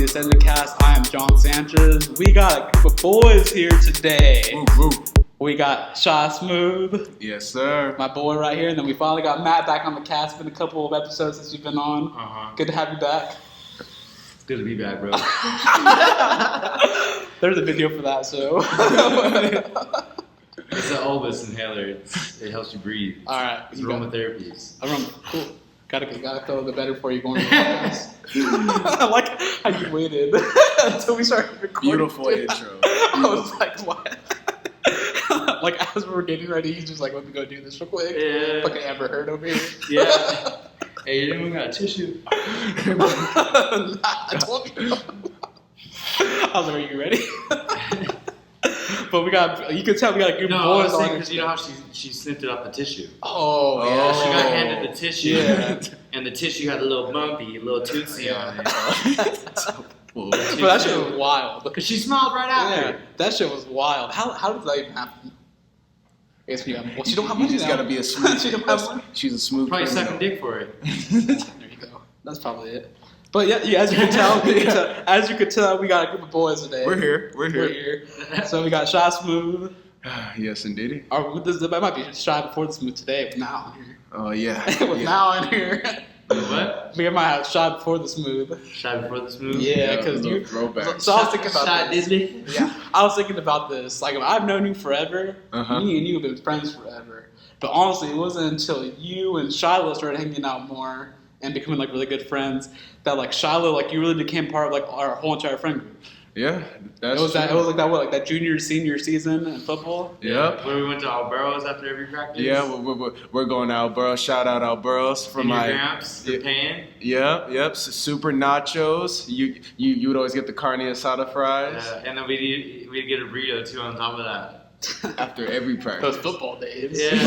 the Extended Cast. I am John Sanchez. We got a group of boys here today. Woo, woo. We got Shy Smooth. Yes, sir. My boy right here. And then we finally got Matt back on the cast. It's been a couple of episodes since you've been on. Good to have you back. It's good to be back, bro. There's a video for that, so. It's an Olbus inhaler. It helps you breathe. All right. It's aromatherapy. Cool. Gotta feel a little bit better for you going to the podcast. I like how you waited until we started recording. Beautiful intro. I was like, what? Like, as we were getting ready, he's just like, let me go do this real quick. Yeah. Fucking ever heard over here. Yeah. Hey, you anyone got a tissue? I told you. I was like, are you ready? But you could tell we got a group of boys on. Because you know how she snipped it off the tissue. Oh, yeah. She got handed the tissue. Yeah. And the tissue had a little bumpy, a little tootsie on it. But that shit was wild. Because she smiled right after. Yeah, that shit was wild. How does that even happen? I guess she don't have money. You just gotta be a smooth. She don't have money. She's a smooth. Probably criminal. sucking dick for it. There you go. That's probably it. But yeah, as you can tell, we got a group of boys today. We're here. So we got Shy Smooth. Yes, indeed. That might be Shy before the Smooth today, but now in here. Oh yeah. With now in here. What? We might have Shy before the Smooth. Shy before the smooth? Yeah, because you. Throwback. So I was thinking about Shy this. Disney? Yeah, I was thinking about this. Like, I've known you forever. Uh-huh. Me and you have been friends forever. But honestly, it wasn't until you and Shiloh started hanging out more and becoming like really good friends that like Shiloh, like you really became part of like our whole entire friend group. Yeah, that's It was true. like that junior senior season in football. Yep. Where we went to Albero's after every practice? Yeah, we're going to Alberos. Shout out Alberos for And your my. gramps, the pan. Yep. Super nachos. You would always get the carne asada fries And then we'd get a burrito too on top of that. after every practice. Those football days. Yeah.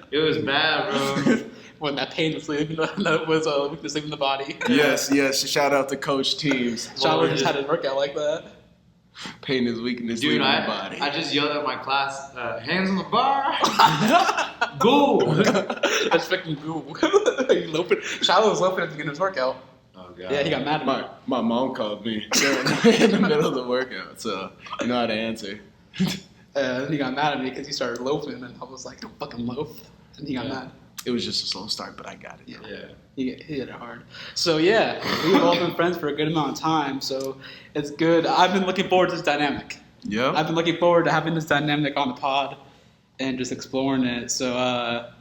It was bad, bro. When that pain was leaving, that was weakness leaving the body. Yes. Shout out to coach teams. Shiloh just had his workout like that. Pain is weakness Dude, leaving the body. I just yelled at my class, hands on the bar. Go. That's freaking cool. He's loafing. Shiloh was loafing at the beginning of his workout. Oh, God. Yeah, he got mad at me. My mom called me in the middle of the workout, so you know how to answer. Then he got mad at me because he started loafing, and I was like, don't fucking loaf. And he got mad. It was just a slow start, but I got it. Yeah. He hit it hard. So yeah, we've all been friends for a good amount of time, so it's good. I've been looking forward to this dynamic. Yep. I've been looking forward to having this dynamic on the pod and just exploring it. So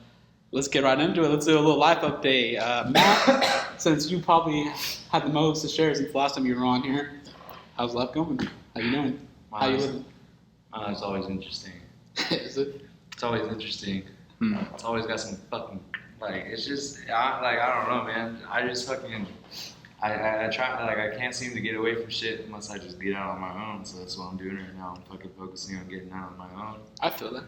let's get right into it. Let's do a little life update. Matt, since you probably had the most to share since the last time you were on here, how's life going? How you doing? How you living? It's always interesting. Is it? It's always interesting. It's always got some fucking, like, it's just, I don't know, man. I just fucking, I try, like, I can't seem to get away from shit unless I just get out on my own. So that's what I'm doing right now. I'm fucking focusing on getting out on my own. I feel that.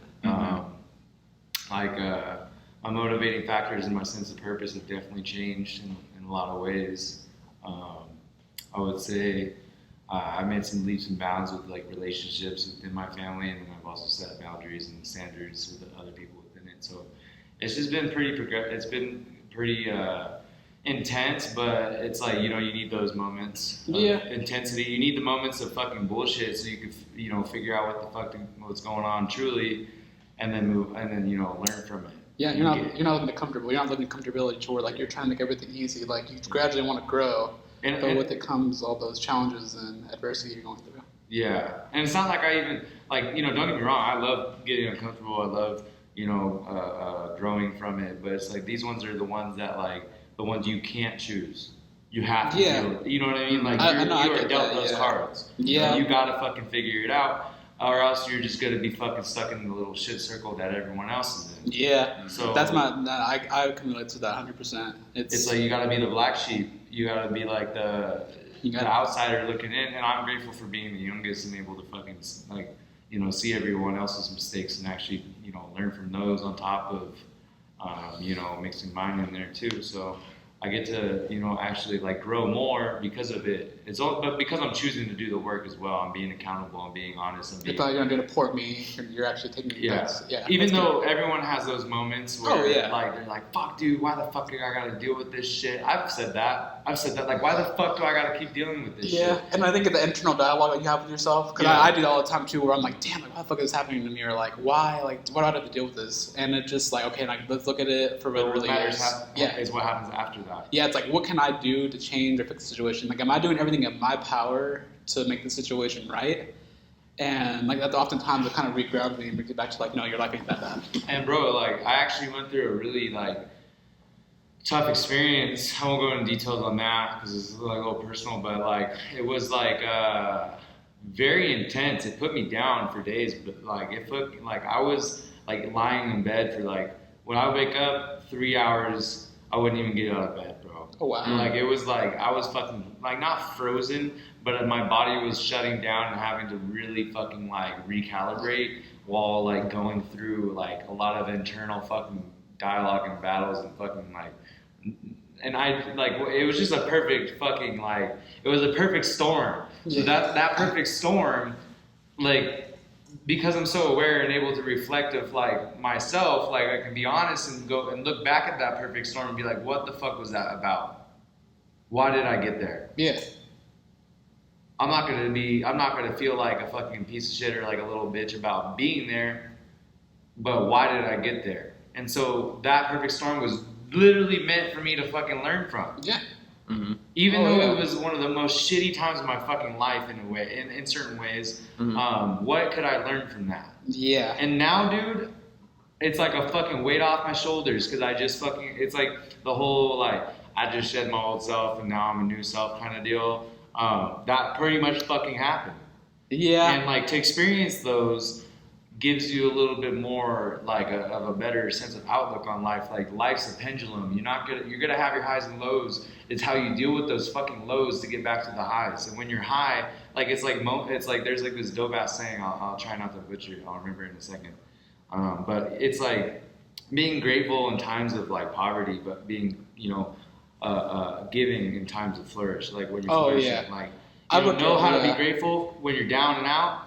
My motivating factors and my sense of purpose have definitely changed in a lot of ways. I would say I made some leaps and bounds with like relationships within my family, and then I've also set boundaries and standards with the other people within it. So it's just been pretty It's been pretty intense, but it's like, you know, you need those moments of intensity. You need the moments of fucking bullshit so you can, you know, figure out what's going on truly, and then move, and then, you know, learn from it. Yeah, you're not living comfortable. You're not living comfortability to where like you're trying to make everything easy. Like you gradually want to grow, but with it comes all those challenges and adversity you're going through. Yeah, and it's not like I even like, you know, don't get me wrong. I love getting uncomfortable. I love, you know, growing from it. But it's like these ones are the ones that like the ones you can't choose. You have to deal with it. You know what I mean? Like you are dealt those cards. Yeah, you gotta fucking figure it out. Or else you're just gonna be fucking stuck in the little shit circle that everyone else is in. Yeah, so that's I can relate to that 100%. It's like you gotta be the black sheep. You gotta be like the outsider looking in. And I'm grateful for being the youngest and able to fucking like, you know, see everyone else's mistakes and actually, you know, learn from those on top of, you know, mixing mine in there too. So I get to, you know, actually like grow more because of it. It's all, but because I'm choosing to do the work as well, I'm being accountable, I'm being honest. It's not you're gonna report me. You're actually taking yeah. Even though everyone has those moments where like they're like, fuck, dude, why the fuck do I gotta deal with this shit? I've said that. Like, why the fuck do I gotta keep dealing with this shit? Yeah, and I think the internal dialogue that you have with yourself, because I do that all the time too, where I'm like, damn, like, what the fuck is happening to me? Or like, why? Like, why do I have to deal with this? And it's just like, okay, like, let's look at it for what it really is. Is what happens after that. Yeah, it's like, what can I do to change or fix the situation? Like, am I doing everything in my power to make the situation right? And like that, oftentimes it kind of regrounds me and brings it back to like, no, your life ain't that bad. And bro, like I actually went through a really like tough experience. I won't go into details on that because it's like a little personal, but like it was like very intense. It put me down for days, but like it put like I was like lying in bed for like when I would wake up 3 hours, I wouldn't even get out of bed, bro. Oh wow! Like it was like I was fucking like not frozen, but my body was shutting down and having to really fucking like recalibrate while like going through like a lot of internal fucking dialogue and battles and fucking like. And I like it was just a perfect fucking like it was a perfect storm. So that perfect storm, like because I'm so aware and able to reflect of like myself, like I can be honest and go and look back at that perfect storm and be like, what the fuck was that about? Why did I get there? Yeah. I'm not gonna feel like a fucking piece of shit or like a little bitch about being there, but why did I get there? And so that perfect storm was literally meant for me to fucking learn from. Yeah. Mm-hmm. Even though it was one of the most shitty times of my fucking life in a way, in certain ways, what could I learn from that? Yeah. And now, dude, it's like a fucking weight off my shoulders because I just fucking, it's like the whole like, I just shed my old self and now I'm a new self kind of deal. That pretty much fucking happened. Yeah. And like to experience those gives you a little bit more like of a better sense of outlook on life. Like life's a pendulum. You're gonna have your highs and lows. It's how you deal with those fucking lows to get back to the highs. And when you're high, like it's like there's like this dope ass saying. I'll try not to butcher it. I'll remember it in a second. But it's like being grateful in times of like poverty, but being giving in times of flourish. Like when you're flourishing, like you know how to be grateful when you're down and out.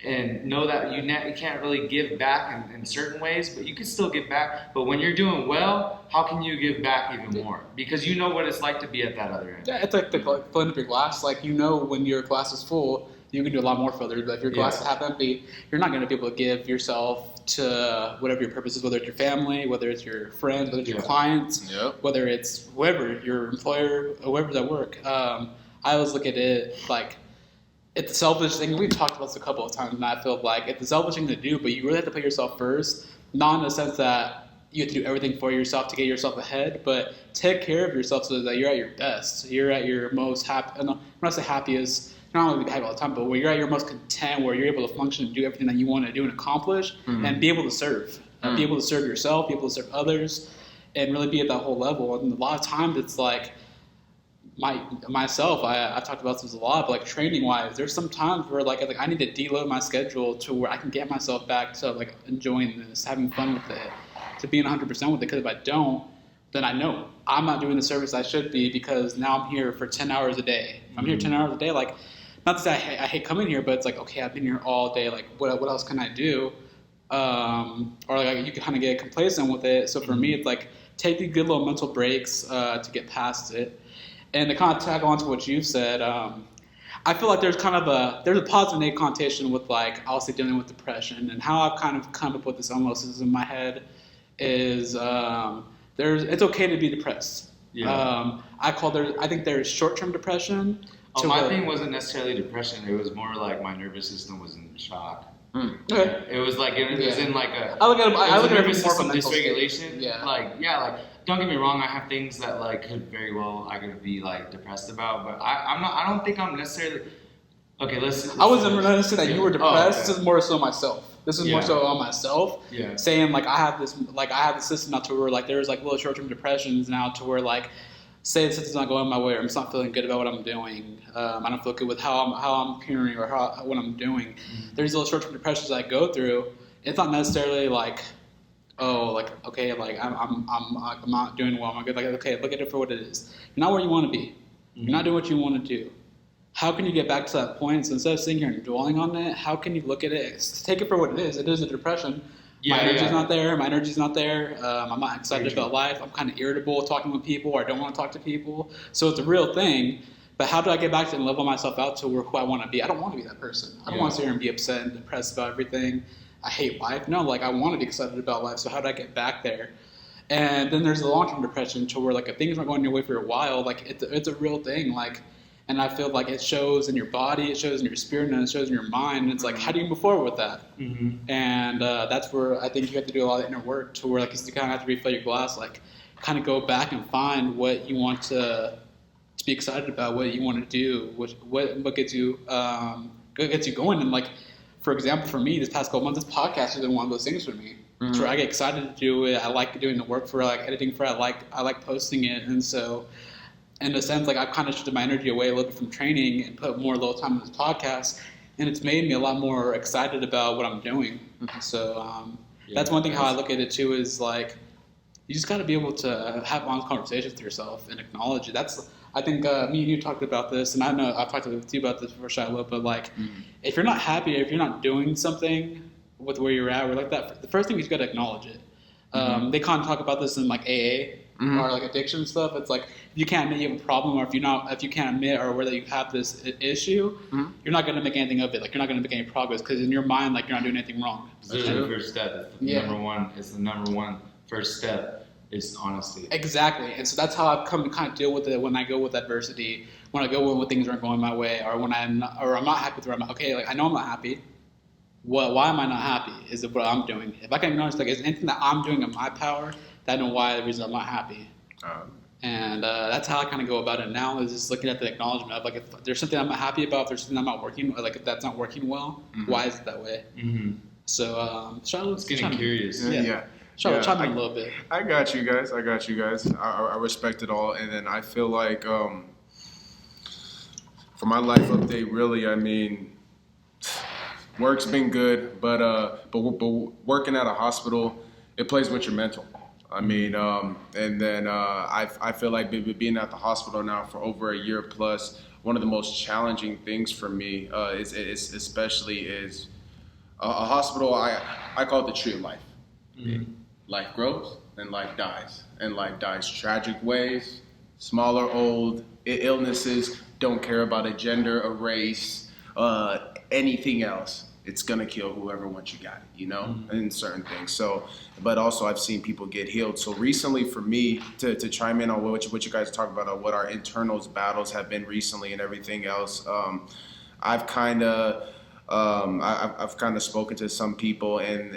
And know that you can't really give back in certain ways, but you can still give back. But when you're doing well, how can you give back even more? Because you know what it's like to be at that other end. Yeah, it's like filling up your glass. Like you know when your glass is full, you can do a lot more for others. But if your glass is half empty, you're not going to be able to give yourself to whatever your purpose is, whether it's your family, whether it's your friends, whether it's your clients, whether it's whoever, your employer, whoever's at work. I always look at it like, it's a selfish thing. We've talked about this a couple of times, and I feel like it's a selfish thing to do, but you really have to put yourself first, not in the sense that you have to do everything for yourself to get yourself ahead, but take care of yourself so that you're at your best. You're at your most happy, when I say happiest, you're not going to be happy all the time, but when you're at your most content, where you're able to function and do everything that you want to do and accomplish, and be able to serve. Be able to serve yourself, be able to serve others, and really be at that whole level. And a lot of times it's like, myself, I've talked about this a lot, but like training wise, there's some times where like I need to deload my schedule to where I can get myself back to like enjoying this, having fun with it, to being 100% with it. Because if I don't, then I know I'm not doing the service I should be, because now I'm here for 10 hours a day. I'm here 10 hours a day. Like, not to say I hate coming here, but it's like, okay, I've been here all day. Like, what else can I do? Or like you can kind of get complacent with it. So for me, it's like taking good little mental breaks to get past it. And to kind of tag on to what you said, I feel like there's a positive and negative connotation with like obviously dealing with depression, and how I've kind of come up with this almost in my head is it's okay to be depressed. Yeah. I think there's short-term depression. My thing wasn't necessarily depression. It was more like my nervous system was in shock. Okay. It was like it was in like a. I look at it nervous more system from dysregulation. Yeah. Like don't get me wrong. I have things that like could very well I could be like depressed about, but I'm not. I don't think I'm necessarily. Okay, let's I wasn't going to say that you were depressed. Okay. This is more so myself. This is more so on myself. Yeah. Saying like I have this system now to where like there's like little short-term depressions now to where like, say the system's not going my way, or I'm just not feeling good about what I'm doing. I don't feel good with how I'm appearing or what I'm doing. Mm-hmm. There's little short-term depressions I go through. It's not necessarily like, okay, like I'm not doing well. I'm good. Like, okay, look at it for what it is. You're not where you want to be. Mm-hmm. You're not doing what you want to do. how can you get back to that point? So instead of sitting here and dwelling on it, how can you look at it, take it for what it is? It is a depression. My energy's not there. My energy's not there. I'm not excited about life. I'm kind of irritable talking with people, or I don't want to talk to people. So it's a real thing. But how do I get back to and level myself out to who I want to be? I don't want to be that person. I don't want to sit here and be upset and depressed about everything. I hate life. No, like I want to be excited about life. So how do I get back there? And then there's the long-term depression to where like if things aren't going your way for a while, like it's a real thing. Like, and I feel like it shows in your body, it shows in your spirit, and it shows in your mind. And it's like, how do you move forward with that? Mm-hmm. And that's where I think you have to do a lot of inner work to where like you kind of have to refill your glass, like kind of go back and find what you want to be excited about, what you want to do, what gets you going. And like, for example, for me, this past couple months, this podcast has been one of those things for me. Mm-hmm. Where I get excited to do it. I like doing the work for it, I like editing for it. I like posting it. And so in a sense, like I've kind of shifted my energy away a little bit from training and put more little time in this podcast. And it's made me a lot more excited about what I'm doing. Mm-hmm. So that's one thing how I look at it too, is like, you just got to be able to have honest conversations with yourself and acknowledge it. I think me and you talked about this, and I know I've talked with you about this before, Shiloh, but like, if you're not happy, if you're not doing something with where you're at, or like that, the first thing is you got to acknowledge it. They kind of talk about this in like AA or like addiction stuff. It's like, if you can't admit you have a problem, or if you can't admit or whether you have this issue, you're not going to make anything of it. Like, you're not going to make any progress because in your mind, like, you're not doing anything wrong. It's the first step. It's the number one first step. Is honesty. Exactly. And so that's how I've come to kind of deal with it when I go with adversity, when I go when things aren't going my way, or when I'm not happy with where I'm at. Okay, like I know I'm not happy. Why am I not happy? Is it what I'm doing? If I can acknowledge, like, is anything that I'm doing in my power, that I know why the reason I'm not happy. And that's how I kind of go about it now, is just looking at the acknowledgement of, like, if there's something I'm not happy about, if there's something I'm not working, like if that's not working well, why is it that way? So, Charlotte's getting curious. Yeah. Charlotte, chime in a little bit. I got you guys. I respect it all. And then I feel like for my life update, really, I mean, work's been good, but working at a hospital, it plays with your mental. I mean, and then I feel like being at the hospital now for over a year plus, one of the most challenging things for me is a hospital. I call it the tree of life. Life grows and life dies. And life dies tragic ways, small or old, illnesses, don't care about a gender, a race, anything else. It's going to kill whoever once you got it, in certain things. So, but also I've seen people get healed. So recently for me, to chime in on what you guys talk about, what our internals battles have been recently and everything else, I've kind of spoken to some people and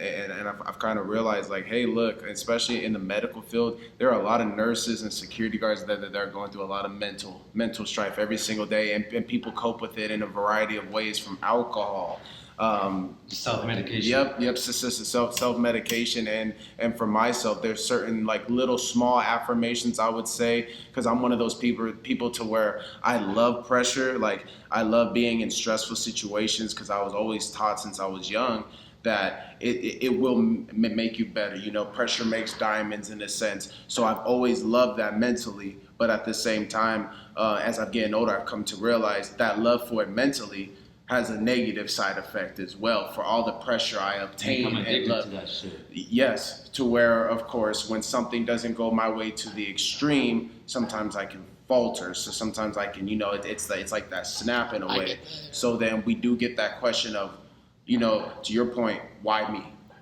I've kind of realized, like, hey, look, especially in the medical field, there are a lot of nurses and security guards that are going through a lot of mental strife every single day, and people cope with it in a variety of ways, from alcohol. Self-medication. Yep. Self-medication, and for myself, there's certain like little small affirmations I would say, because I'm one of those people to where I love pressure. Like, I love being in stressful situations, because I was always taught since I was young that it will make you better. Pressure makes diamonds in a sense. So I've always loved that mentally, but at the same time, as I'm getting older, I've come to realize that love for it mentally has a negative side effect as well, for all the pressure I obtain and love. To that shit. Yes, to where, of course, when something doesn't go my way to the extreme, sometimes I can falter. So sometimes I can, it's like that snap in a way. So then we do get that question of, to your point, why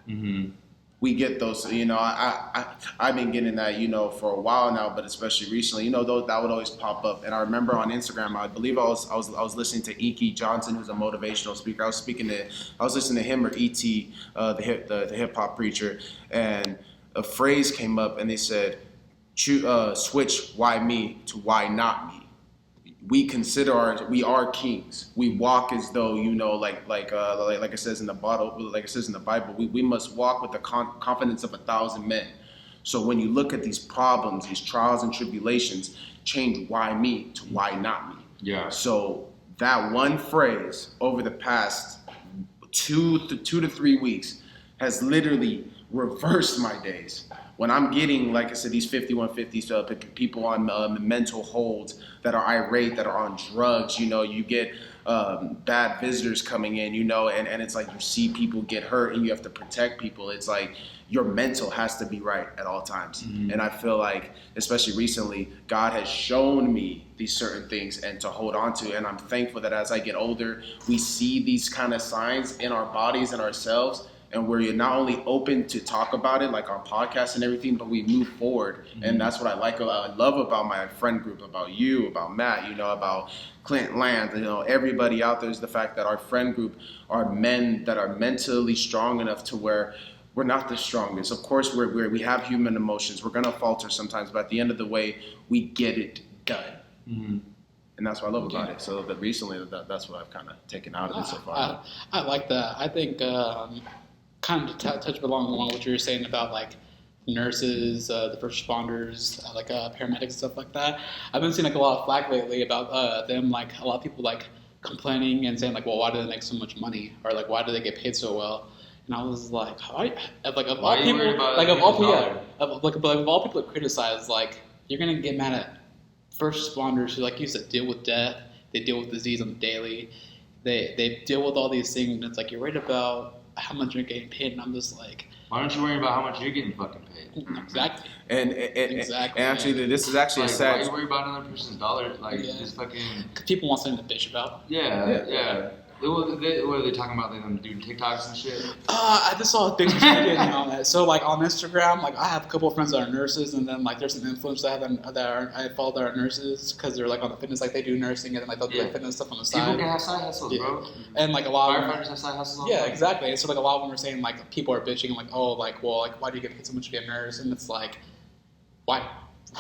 me? We get those, I've been getting that, for a while now, but especially recently, that would always pop up. And I remember on Instagram, I believe I was listening to E.K. Johnson, who's a motivational speaker. I was listening to him, or E.T., the hip hop preacher, and a phrase came up, and they said, switch why me to why not me. We we are kings. We walk as though, like it says in the Bible, we must walk with the confidence of 1,000 men. So when you look at these problems, these trials and tribulations, change why me to why not me. Yeah. So that one phrase over the past 2 to 3 weeks has literally reversed my days. when I'm getting, like I said, these 5150s, people on mental holds that are irate, that are on drugs, you get bad visitors coming in, and it's like you see people get hurt and you have to protect people. It's like your mental has to be right at all times. Mm-hmm. And I feel like, especially recently, God has shown me these certain things and to hold on to. And I'm thankful that as I get older, we see these kind of signs in our bodies and ourselves. And we're not only open to talk about it, like our podcast and everything, but we move forward. Mm-hmm. And that's what I love about my friend group, about you, about Matt, about Clint Land, everybody out there, is the fact that our friend group are men that are mentally strong enough to where we're not the strongest. Of course, we have human emotions. We're going to falter sometimes, but at the end of the way, we get it done. Mm-hmm. And that's what I love about it. So that recently, that's what I've kind of taken out of it so far. I like that. I think kind of to touch along what you were saying about like nurses, the first responders, like paramedics and stuff like that. I've been seeing like a lot of flack lately about them, like a lot of people like complaining and saying like, well, why do they make so much money, or like why do they get paid so well? And I was like, of all people that criticize, like you're gonna get mad at first responders who, like you said, deal with death, they deal with disease on the daily, they deal with all these things, and it's like you're worried about how much you're getting paid, and I'm just like, why don't you worry about how much you're getting fucking paid? Exactly. And actually, this is actually like, a sad. Why you worry about another person's dollar? Like, just fucking. Because people want something to bitch about. Yeah. What are they talking about? They doing TikToks and shit? I just saw a big video on that. So like on Instagram, like I have a couple of friends that are nurses, and then like there's some influencers I follow that are nurses because they're like on the fitness, like they do nursing and then like they'll do like fitness stuff on the side. People can have side hustles, bro. And like a lot of firefighters have side hustles. Yeah, exactly. And so like a lot of them are saying like people are bitching and like, oh, like well, like why do you get paid so much to be a nurse? And it's like, why?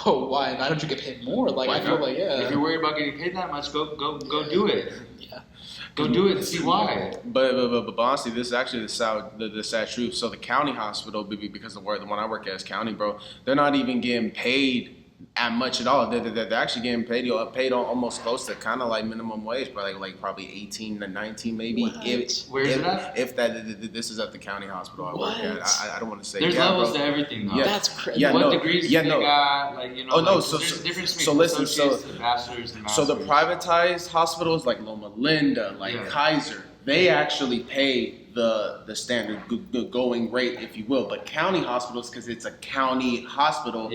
Oh, why? Why don't you get paid more? Like I feel like if you're worried about getting paid that much, go do it. Yeah. Go do it and see why. But honestly, this is actually the sad truth. So the county hospital, because the one I work at is county, bro, they're not even getting paid at much at all. They're actually getting paid almost close to kind of like minimum wage, but like probably 18 to 19 maybe. What? Where is it at? If this is at the county hospital I work at. I don't want to say. There's levels to everything, though. Yeah. That's crazy. Yeah, what degrees do they got? Like, Oh no, like, there's a difference between associates and bachelors and masters. So the privatized hospitals like Loma Linda, like Kaiser, they actually pay the standard going rate, if you will. But county hospitals, because it's a county hospital,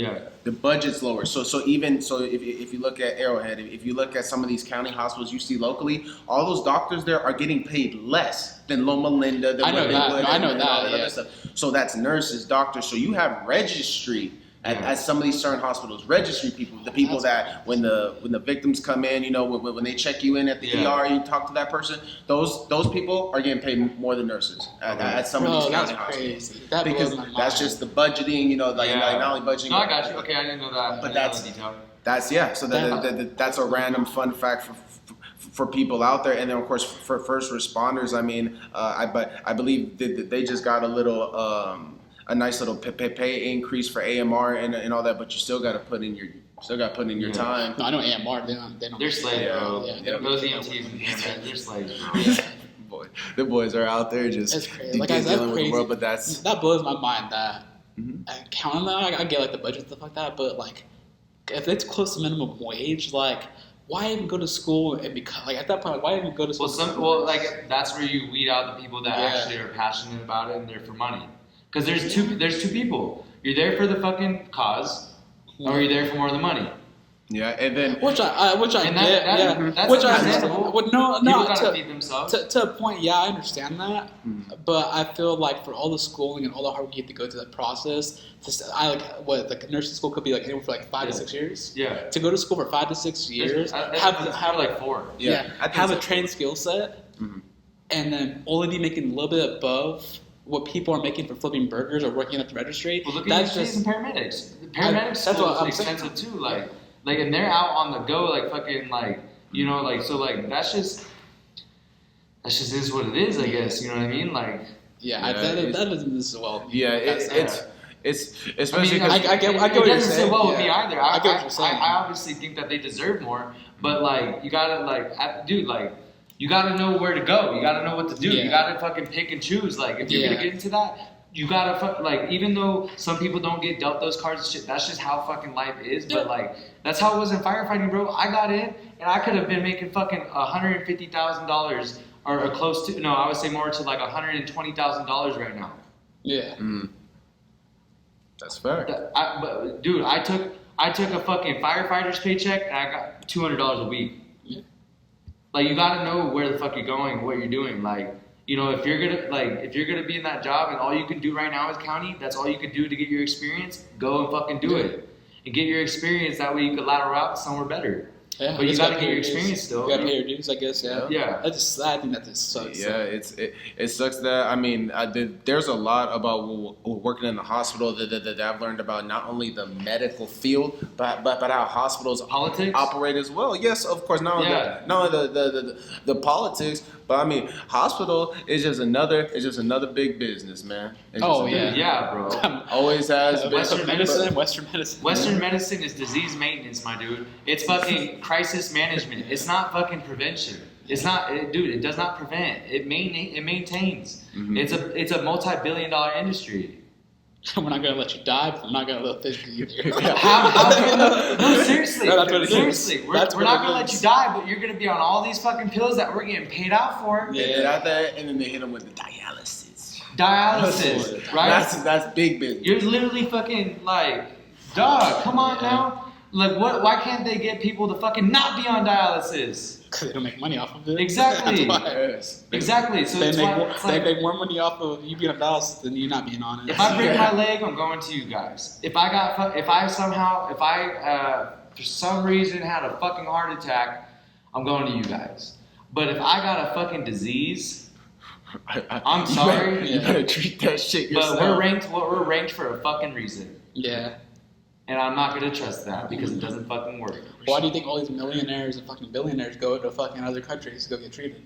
the budget's lower. So if you look at Arrowhead, if you look at some of these county hospitals you see locally, all those doctors there are getting paid less than Loma Linda. I know that. Other stuff. So that's nurses, doctors. So you have registry. At some of these certain hospitals, registry people, the people that when the victims come in, when they check you in at the ER, you talk to that person, those people are getting paid more than nurses at some of these county hospitals. Because that's just the budgeting, not only budgeting. No, I got you. Okay, I didn't know that. But So that's a random fun fact for people out there, and then of course for first responders. I mean, I believe that they just got a little. A nice little pay increase for AMR and all that, but you still got to put in your time. No, I know AMR. They don't. They're slaves, bro. Those EMTs and paramedics, they're slaves, bro. The boys are out there just dealing with the world, but that blows my mind. That counting that, I get like the budget stuff like that, but like if it's close to minimum wage, like why even go to school and become like at that point? Like, why even go to school? Well, like that's where you weed out the people that actually are passionate about it and they're for money. Because there's two people. You're there for the fucking cause, or you're there for more of the money. Yeah, and then which I get. That's which understandable. No, people gotta feed themselves. To a point, yeah, I understand that. But I feel like for all the schooling and all the hard work you have to go through that process, the nursing school could be like anywhere for like 5 to 6 years. Yeah. To go to school for 5 to 6 years, have like 4. Yeah. Have a trained skill set, and then only be making a little bit above what people are making for flipping burgers or working at the registry. Well, look at EMTs and paramedics. Paramedics school is expensive too. Like, and they're out on the go, like fucking, like so, like that just is what it is, I guess. You know what I mean? Like, that doesn't as well. Yeah, it's especially. I get what you're saying. It doesn't sit well with me either. I get what you're saying. I obviously think that they deserve more, but like you gotta you gotta know where to go. You gotta know what to do. You gotta fucking pick and choose. Like if you're gonna get into that, you gotta like, even though some people don't get dealt those cards and shit, that's just how fucking life is. But like, that's how it was in firefighting, bro. I got in and I could have been making fucking $150,000 or close to, no, I would say more to like $120,000 right now. Yeah. That's fair. But dude, I took a fucking firefighter's paycheck and I got $200 a week. Yeah. Like, you gotta know where the fuck you're going, what you're doing. Like, you know, if you're gonna be in that job and all you can do right now is county, that's all you can do to get your experience, go and fucking do it. And get your experience, that way you could lateral out somewhere better. Yeah, but you gotta get your experience still. You gotta pay your dues, I guess. Yeah. I think that just sucks. Yeah, it sucks that, I mean, there's a lot about working in the hospital that I've learned about, not only the medical field, but how hospitals Politics? operate as well. Yes, of course, not only the politics, but I mean, hospital is just another big business, man. Yeah, bro. Always has been. Western medicine. Western medicine is disease maintenance, my dude. It's fucking crisis management. It's not fucking prevention. It's not, dude. It does not prevent. It maintains. Mm-hmm. It's a multi-billion-dollar industry. We're not gonna let you die, but we're not gonna let this be either. No, seriously. Seriously. We're not gonna let you die, but you're gonna be on all these fucking pills that we're getting paid out for. Yeah. And then they hit them with the dialysis. Right? That's big business. You're literally fucking like, dog. Come on now. Like, what? Why can't they get people to fucking not be on dialysis? Because they don't make money off of it. Exactly. Exactly. So they make more money off of you being on dialysis than you not being on it. If I break my leg, I'm going to you guys. If I for some reason had a fucking heart attack, I'm going to you guys. But if I got a fucking disease, I'm sorry. You better treat that shit yourself. But we're ranked for a fucking reason. Yeah. And I'm not gonna trust that because it doesn't fucking work. Why do you think all these millionaires and fucking billionaires go to fucking other countries to go get treated?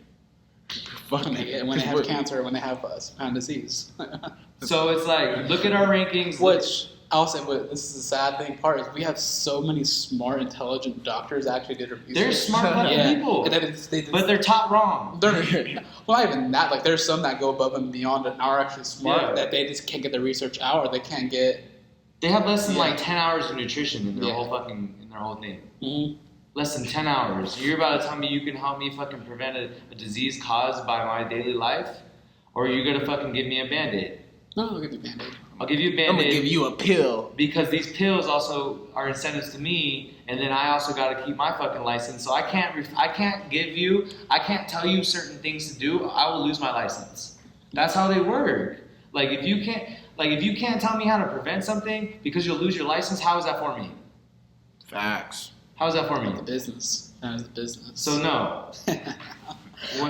When they have cancer, when they have some kind of disease. So it's like, look at our rankings. Which I'll say, but this is the sad thing part is we have so many smart, intelligent doctors actually did research. They're smart fucking people, but they're taught wrong. Well, not even that. Like, there's some that go above and beyond and are actually smart that they just can't get the research out, or they can't get. They have less than like 10 hours of nutrition in their whole thing. Mm-hmm. Less than 10 hours. You're about to tell me you can help me fucking prevent a disease caused by my daily life? Or are you gonna fucking give me a Band-Aid? No, I'll give you a Band-Aid. I'll give you a Band-Aid. I'm gonna give you a pill. Because these pills also are incentives to me, and then I also gotta keep my fucking license. So I can't tell you certain things to do. I will lose my license. That's how they work. Like, if you can't tell me how to prevent something because you'll lose your license, how is that for me? Facts. How is that for me? The business. That is the business. So no.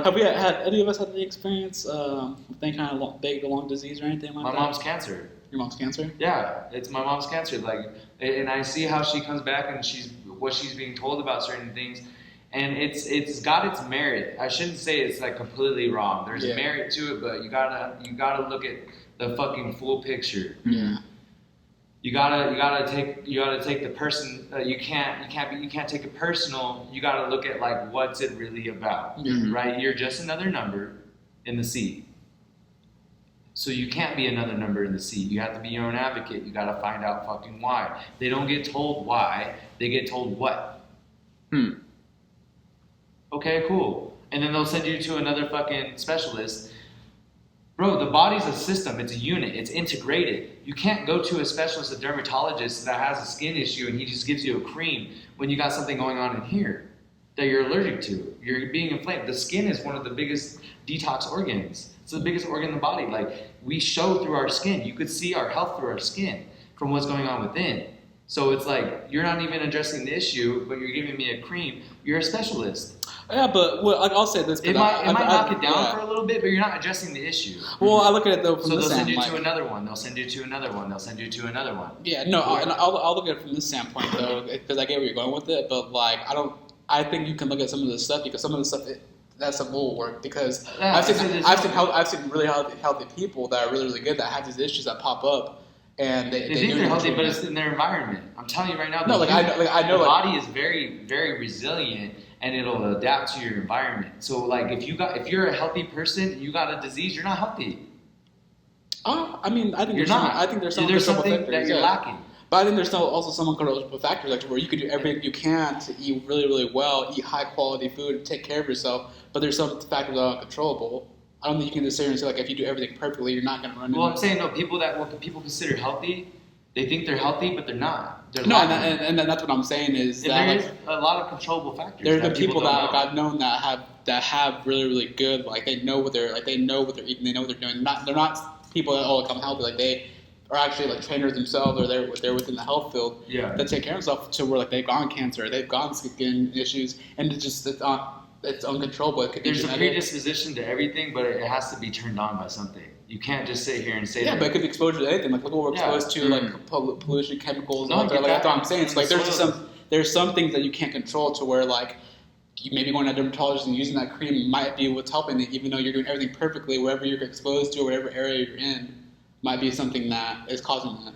Have we had any of us had any experience with any kind of big lung disease or anything like that? My mom's cancer. Your mom's cancer? Yeah, it's my mom's cancer. Like, and I see how she comes back and what she's being told about certain things, and it's got its merit. I shouldn't say it's like completely wrong. There's merit to it, but you gotta look at the fucking full picture. Yeah. You gotta take the person. You can't take it personal. You gotta look at like what's it really about, right? You're just another number in the sea. So you can't be another number in the sea. You have to be your own advocate. You gotta find out fucking why. They don't get told why. They get told what. Okay, cool. And then they'll send you to another fucking specialist. Bro, the body's a system. It's a unit. It's integrated. You can't go to a specialist, a dermatologist that has a skin issue and he just gives you a cream when you got something going on in here that you're allergic to. You're being inflamed. The skin is one of the biggest detox organs. It's the biggest organ in the body. Like, we show through our skin. You could see our health through our skin from what's going on within. So it's like, you're not even addressing the issue, but you're giving me a cream. You're a specialist. Yeah, but I'll say this. It might knock it down for a little bit, but you're not addressing the issue. Well, I look at it though from so this they'll send standpoint. you to another one. They'll send you to another one. They'll send you to another one. Yeah, no, I'll look at it from this standpoint though, because I get where you're going with it. But like, I think you can look at some of this stuff because some of the stuff that stuff will work because I've seen really healthy people that are really really good that have these issues that pop up. And they think they're healthy, but it's in their environment. I'm telling you right now. I know. The body is very, very resilient, and it'll adapt to your environment. So, like, if you're a healthy person, and you got a disease, you're not healthy. I mean, I think You're there's not. I think there's some There's controllable something factors, that you're yeah. lacking. But I think there's also some uncontrollable factors, like where you can do everything you can to eat really, really well, eat high quality food, take care of yourself. But there's some factors that are uncontrollable. I don't think you can just sit here and say like if you do everything perfectly, you're not going to run. Well, I'm saying no. People that what people consider healthy, they think they're healthy, but they're not. They're no, lacking. and that's what I'm saying is And that there like, is a lot of controllable factors. there are the people don't that like, know. I've known that have really, really good, like they know what they're eating, they know what they're doing. They're not people that like I'm healthy, like they are actually like trainers themselves, or they're within the health field Yeah. that take care of themselves to where like they've gone cancer, they've gone skin issues, and it's uncontrollable. It could be There's a genetic. predisposition to everything, but it has to be turned on by something. You can't just sit here and say Yeah, that. but it could be exposure to anything. Like look what we're Yeah. exposed to, like pollution, chemicals, No, all I that. get Like that's that. what I'm saying. It's like And there's some things that you can't control to where like you maybe going to a dermatologist and using that cream might be what's helping it, even though you're doing everything perfectly. Wherever you're exposed to, or whatever area you're in, might be something that is causing that.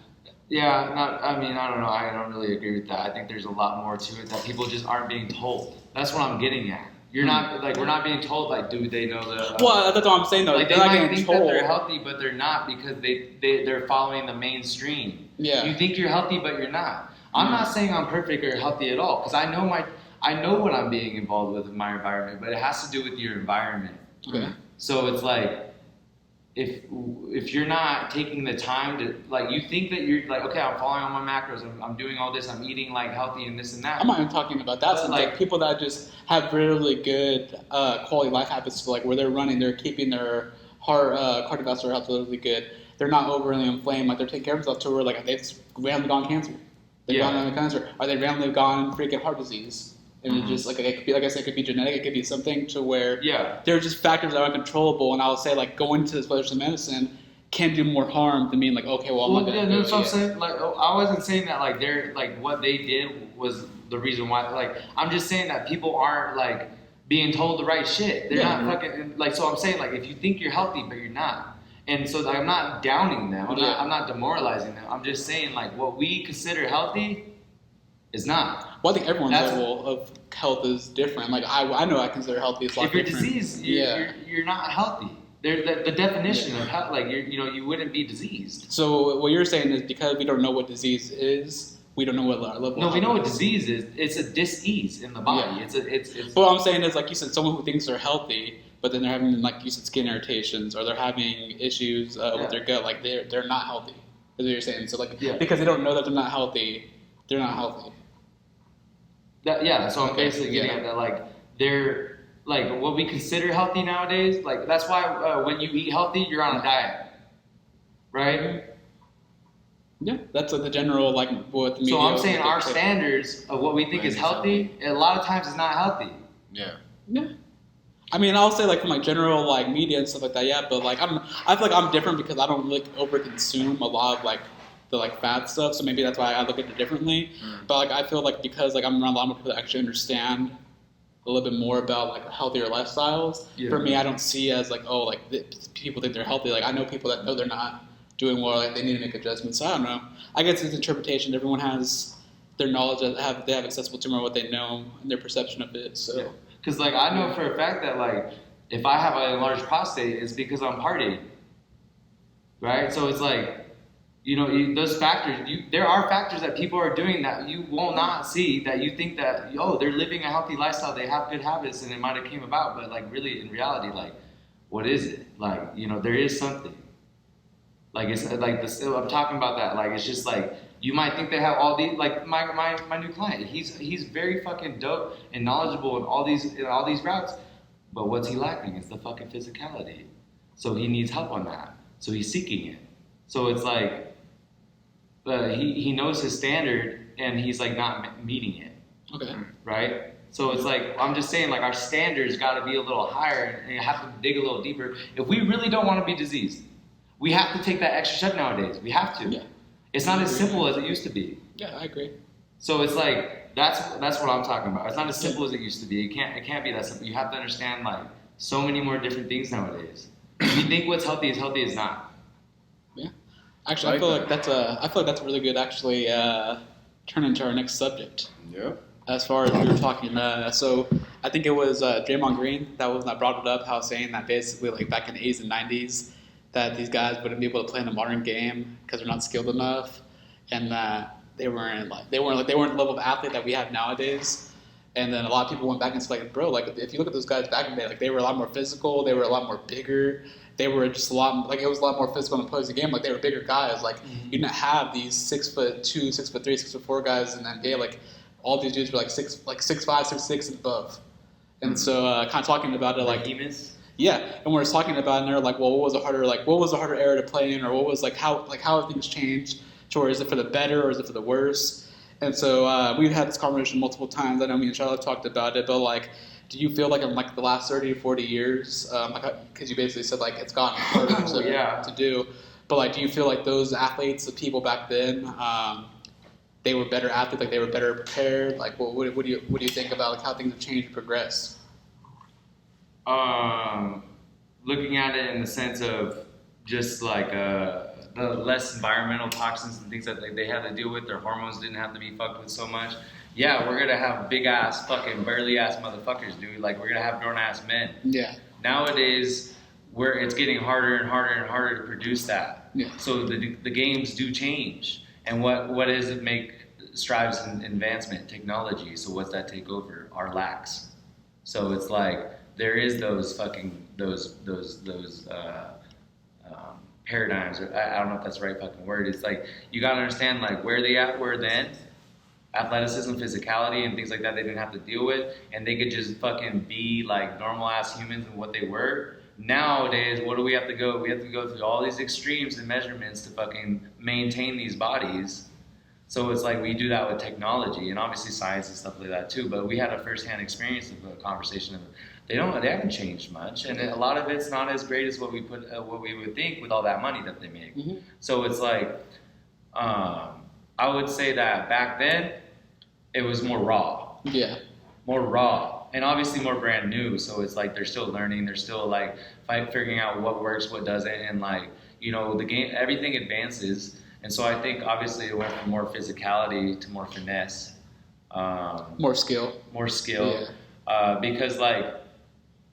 Yeah, I don't know. I don't really agree with that. I think there's a lot more to it that people just aren't being told. That's what I'm getting at. You're not like we're not being told like, do they know the? Well, that's what I'm saying though. Like they they're not might getting think told. that they're healthy, but they're not because they're following the mainstream. Yeah. You think you're healthy, but you're not. I'm not saying I'm perfect or healthy at all because I know what I'm being involved with in my environment, but it has to do with your environment. Okay. So it's like if you're not taking the time to like you think that you're like okay, I'm following all my macros, I'm doing all this, I'm eating like healthy and this and that. I'm not even talking about that. So like people that just have really good quality life habits, so like where they're running, they're keeping their heart cardiovascular health really good. They're not overly inflamed. Like they're taking care of themselves to where like they've randomly gone cancer. They've gone cancer, or they randomly gone freaking heart disease. And it just like it could be, like I said, it could be genetic. It could be something to where there are just factors that are uncontrollable. And I would say like going to this specialist medicine can do more harm than being like okay, well I'm not gonna do that's what I'm it. saying. Like I wasn't saying that like they're like what they did was the reason why. Like I'm just saying that people aren't like being told the right shit. They're not fucking like. So I'm saying like if you think you're healthy but you're not, and so I'm not downing them. I'm not demoralizing them. I'm just saying like what we consider healthy is not. Well, I think everyone's level of health is different. Like I know I consider healthy is a lot if you're different. diseased, you're not healthy. The definition of health, like you wouldn't be diseased. So what you're saying is because we don't know what disease is, we don't know what our level. No, of we know health what is. disease is. It's a dis-ease in the body. Yeah. It's. But what I'm saying is, like you said, someone who thinks they're healthy, but then they're having, like you said, skin irritations, or they're having issues with their gut, like they're not healthy. Is what you're saying. So like because they don't know that they're not healthy, they're not healthy. So I'm basically getting at that, like they're like what we consider healthy nowadays. Like that's why when you eat healthy, you're on a diet, right? Yeah, that's the general like what the media. So I'm saying our standards of what we think is healthy, a lot of times is not healthy. Yeah. Yeah. I mean, I'll say like from like general like media and stuff like that. Yeah, but like I feel like I'm different because I don't like over consume a lot of like the like fat stuff. So maybe that's why I look at it differently. But like I feel like because like I'm around a lot more people that actually understand a little bit more about like healthier lifestyles. Yeah. For me, I don't see as like people think they're healthy. Like I know people that know they're not doing well. Like they need to make adjustments. So I don't know. I guess it's interpretation. Everyone has their knowledge that they have accessible to them or what they know and their perception of it. So. Yeah. Because like I know for a fact that like if I have a enlarged prostate, it's because I'm partying, right? So it's like those factors. There are factors that people are doing that you will not see that you think that they're living a healthy lifestyle, they have good habits, and it might have came about, but like really in reality, like what is it? Like there is something. Like it's like this. I'm talking about that. Like it's just like. You might think they have all these, like my new client. He's very fucking dope and knowledgeable in all these routes, but what's he lacking? It's the fucking physicality. So he needs help on that. So he's seeking it. So it's like he knows his standard and he's like not meeting it. Okay. Right. So it's like I'm just saying like our standards got to be a little higher and you have to dig a little deeper. If we really don't want to be diseased, we have to take that extra step nowadays. We have to. Yeah. It's not as simple as it used to be. Yeah, I agree. So it's like that's what I'm talking about. It's not as simple as it used to be. It can't be that simple. You have to understand like so many more different things nowadays. If you think what's healthy is not. Yeah. Actually, I feel like that's a really good actually turn into our next subject. Yeah. As far as we were talking, so I think it was Draymond Green that brought it up. How saying that basically like back in the 80s and 90s. that these guys wouldn't be able to play in the modern game because they're not skilled enough, and that they weren't the level of athlete that we have nowadays. And then a lot of people went back and said, like, bro, like if you look at those guys back in the day, like they were a lot more physical, they were a lot more bigger, they were just a lot like it was a lot more physical in the game. Like they were bigger guys. Like you didn't have these 6'2", 6'3", 6'4" guys in the NBA. Like all these dudes were like 6'5", 6'6" and above. And so kind of talking about it like yeah, and we're talking about it and they're like, well, what was a harder era to play in, or what was how have things changed? Or is it for the better or is it for the worse? And so we've had this conversation multiple times. I know me and Charlotte talked about it, but like, do you feel like in like the last 30 to 40 years, because you basically said like it's gotten harder to do, but like, do you feel like those athletes, the people back then, they were better athletes, like they were better prepared? Like, what do you think about like how things have changed and progressed? Looking at it in the sense of just like the less environmental toxins and things that they had to deal with, their hormones didn't have to be fucked with so much. Yeah, we're gonna have big ass fucking burly ass motherfuckers, dude. Like we're gonna have grown ass men. Yeah. Nowadays, it's getting harder and harder and harder to produce that. Yeah. So the games do change, and what does it make strives in advancement, technology. So what's that take over? Our lacks. So it's like there is those paradigms, or I don't know if that's the right fucking word. It's like you gotta understand like where they were then, athleticism, physicality, and things like that they didn't have to deal with, and they could just fucking be like normal ass humans and what they were. Nowadays, what do we have to go? We have to go through all these extremes and measurements to fucking maintain these bodies. So it's like we do that with technology and obviously science and stuff like that too. But we had a firsthand experience of a conversation of they haven't changed much, and a lot of it's not as great as what we would think with all that money that they make. Mm-hmm. So it's like I would say that back then it was more raw. Yeah. More raw. And obviously more brand new. So it's like they're still learning, they're still like figuring out what works, what doesn't, and like, you know, the game, everything advances. And so I think obviously it went from more physicality to more finesse. More skill. More skill. Yeah. Because like,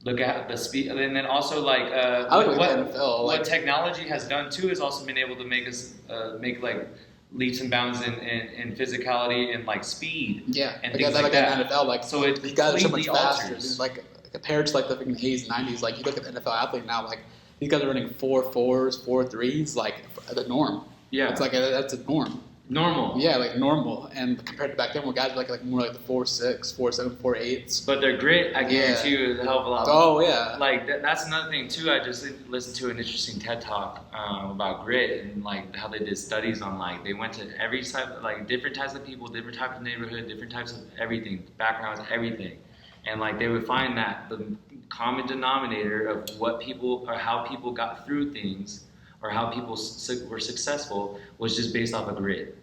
look at the speed, and then also like what technology has done too is also been able to make us make like leaps and bounds in physicality and like speed. Yeah, and things like that. In NFL, like so it these guys are so much faster. Like compared to like the 80s and 90s, like you look at the NFL athlete now, like these guys are running 4.4s, 4.3s, like the norm. Yeah, it's like that's a norm. Normal. Yeah, like normal. And compared to back then, where guys were like more like the 4.6, 4.7, 4.8s. But their grit, I guarantee you, is a hell of a lot. Oh, yeah. Like, that's another thing, too. I just listened to an interesting TED Talk about grit and, like, how they did studies on, like, they went to every type, like, different types of people, different types of neighborhood, different types of everything, backgrounds, everything. And, like, they would find that the common denominator of what people, or how people got through things, or how people were successful was just based off of grit.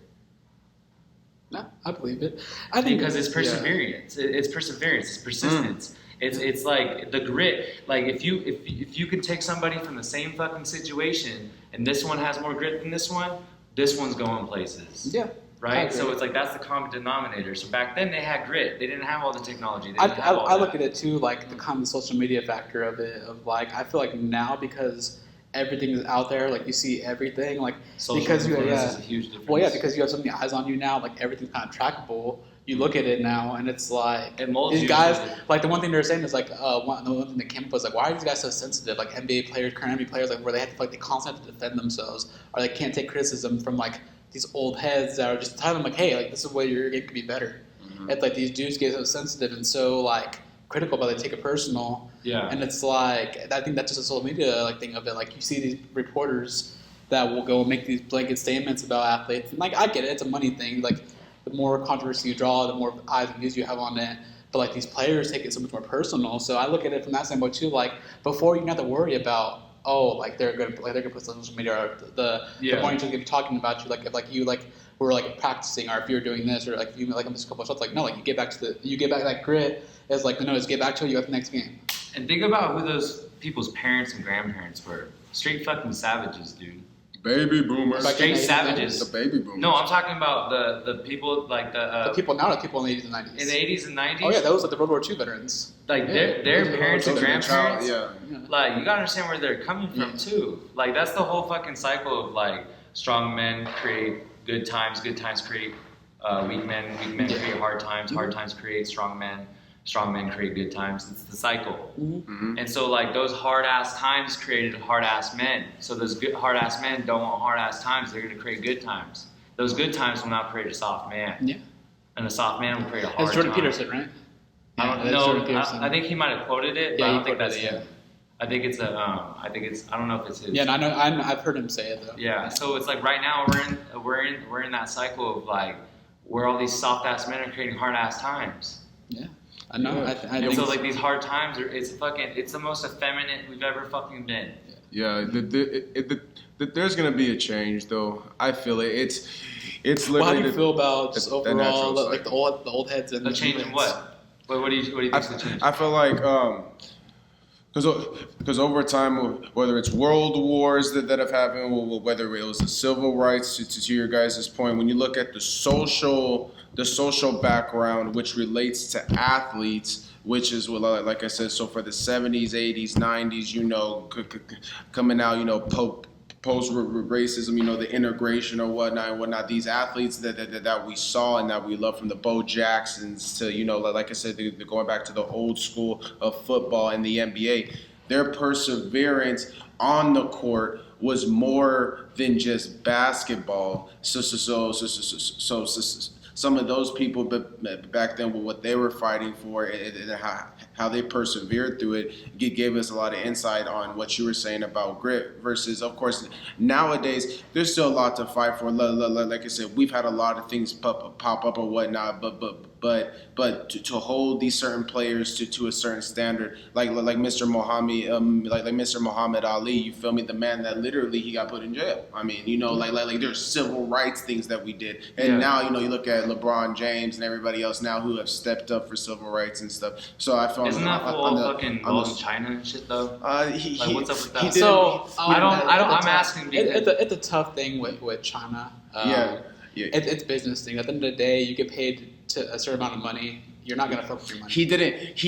No, I believe it. Because it's perseverance. Yeah. It's perseverance. It's persistence. It's like the grit. Like if you can take somebody from the same fucking situation and this one has more grit than this one's going places. Yeah. Right? So it's like that's the common denominator. So back then they had grit. They didn't have all the technology. I look at it too, like the common social media factor of it. Of like I feel like now because everything is out there, like you see everything, like social because you is a huge difference. Well, yeah, because you have so many eyes on you now, like everything's kind of trackable. You look at it now, and it's like these guys. Like the one thing they're saying is like the one thing that came up was like, why are these guys so sensitive? Like current NBA players, like where they have to like they constantly have to defend themselves, or they can't take criticism from like these old heads that are just telling them like, hey, like this is where your game could be better. Mm-hmm. It's like these dudes get so sensitive and so like critical, but they take it personal. Yeah. And it's like, I think that's just a social media like thing of it. Like you see these reporters that will go and make these blanket statements about athletes. And like I get it, it's a money thing. Like the more controversy you draw, the more eyes and views you have on it. But like these players take it so much more personal. So I look at it from that standpoint too. Like before, you don't have to worry about like they're gonna put social media or the more you're gonna be talking about you if you were like practicing, or if you're doing this, or like if you like miss a couple of shots, like no, like you get back that grit. It's like no, just get back to it. You got the next game. And think about who those people's parents and grandparents were. Straight fucking savages, dude. Baby boomers. Back Straight in the savages. The baby boomers. No, I'm talking about the people like The people now, the people in the 80s and 90s. in the 80s and 90s. Oh yeah, those are the World War II veterans. Like Yeah. their Those are parents and all children. grandparents. Yeah. Like you gotta understand where they're coming from Yeah. too. Like that's the whole fucking cycle of like strong men create good times create weak men create hard times create strong men create good times. It's the cycle. Mm-hmm. And so like those hard ass times created hard ass men. So those good hard ass men don't want hard ass times. They're gonna create good times. Those good times will now create a soft man. Yeah. And a soft man will create a hard That's Jordan time. Peterson, right? I Yeah, don't that's know. Jordan Peterson. I think he might have quoted it, but Yeah, I he don't think quoted that's it, him. I think it's I don't know if it's his. Yeah, and I've heard him say it though. Yeah. So it's like right now we're in that cycle of like where all these soft ass men are creating hard ass times. Yeah, I know. Yeah. I And think so like these hard times it's the most effeminate we've ever fucking been. Yeah, there's gonna be a change though. I feel it. It's Well, how literally. do you feel about just the overall, natural like the old heads and The change in what? What do you think's the change? I feel like because over time, whether it's world wars that have happened, whether it was the civil rights, to your guys' point, when you look at the social background, which relates to athletes, which is what, like I said, so for the 70s, 80s, 90s, you know, coming out, you know, post racism, you know, the integration or whatnot. These athletes that we saw and that we love, from the Bo Jacksons to, you know, like I said, they're going back to the old school of football and the NBA. Their perseverance on the court was more than just basketball. So some of those people back then, what they were fighting for and how they persevered through it, gave us a lot of insight on what you were saying about grit versus, of course, nowadays, there's still a lot to fight for. Like I said, we've had a lot of things pop up or whatnot, but to hold these certain players to a certain standard, like Mr. Muhammad, like Mr. Muhammad Ali, you feel me? The man that literally he got put in jail. I mean, you know, like there's civil rights things that we did, and now, you know, you look at LeBron James and everybody else now who have stepped up for civil rights and stuff. So I felt Isn't that all fucking involved in China and shit though? Like what's up with that? So I'm asking because it's a tough thing with China. Yeah. It's business thing. At the end of the day, you get paid to a certain amount of money. You're not gonna fuck with your money. He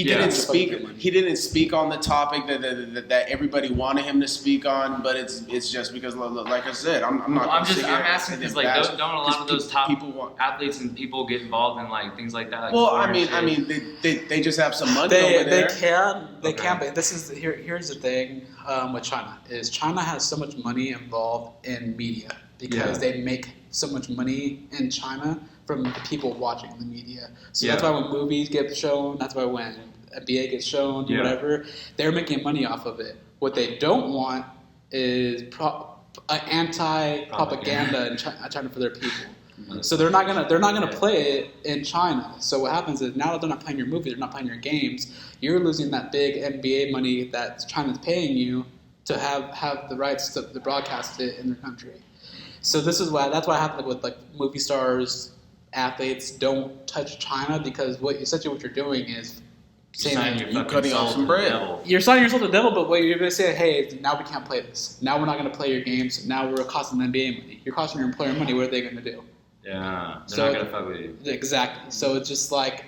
didn't speak on the topic that everybody wanted him to speak on, but it's just because, like I said, I'm not. I'm asking because like don't a lot of those top athletes and people get involved in like things like that? Like well, I mean, they just have some money over there. They can, but here's the thing with China is China has so much money involved in media because they make so much money in China from the people watching the media. So that's why when movies get shown, that's why when NBA gets shown, whatever, they're making money off of it. What they don't want is anti-propaganda in China for their people. Mm-hmm. So they're not gonna play it in China. So what happens is now that they're not playing your movie, they're not playing your games, you're losing that big NBA money that China's paying you to have the rights to broadcast it in their country. So that's why I happen with like movie stars, athletes don't touch China, because essentially what you're doing is saying you're cutting off some bread. You're signing yourself to the devil, but what you're going to say, hey, now we can't play this. Now we're not going to play your games. Now we're costing the NBA money. You're costing your employer money. What are they going to do? Yeah, they're not going to fuck with you. Exactly. So it's just like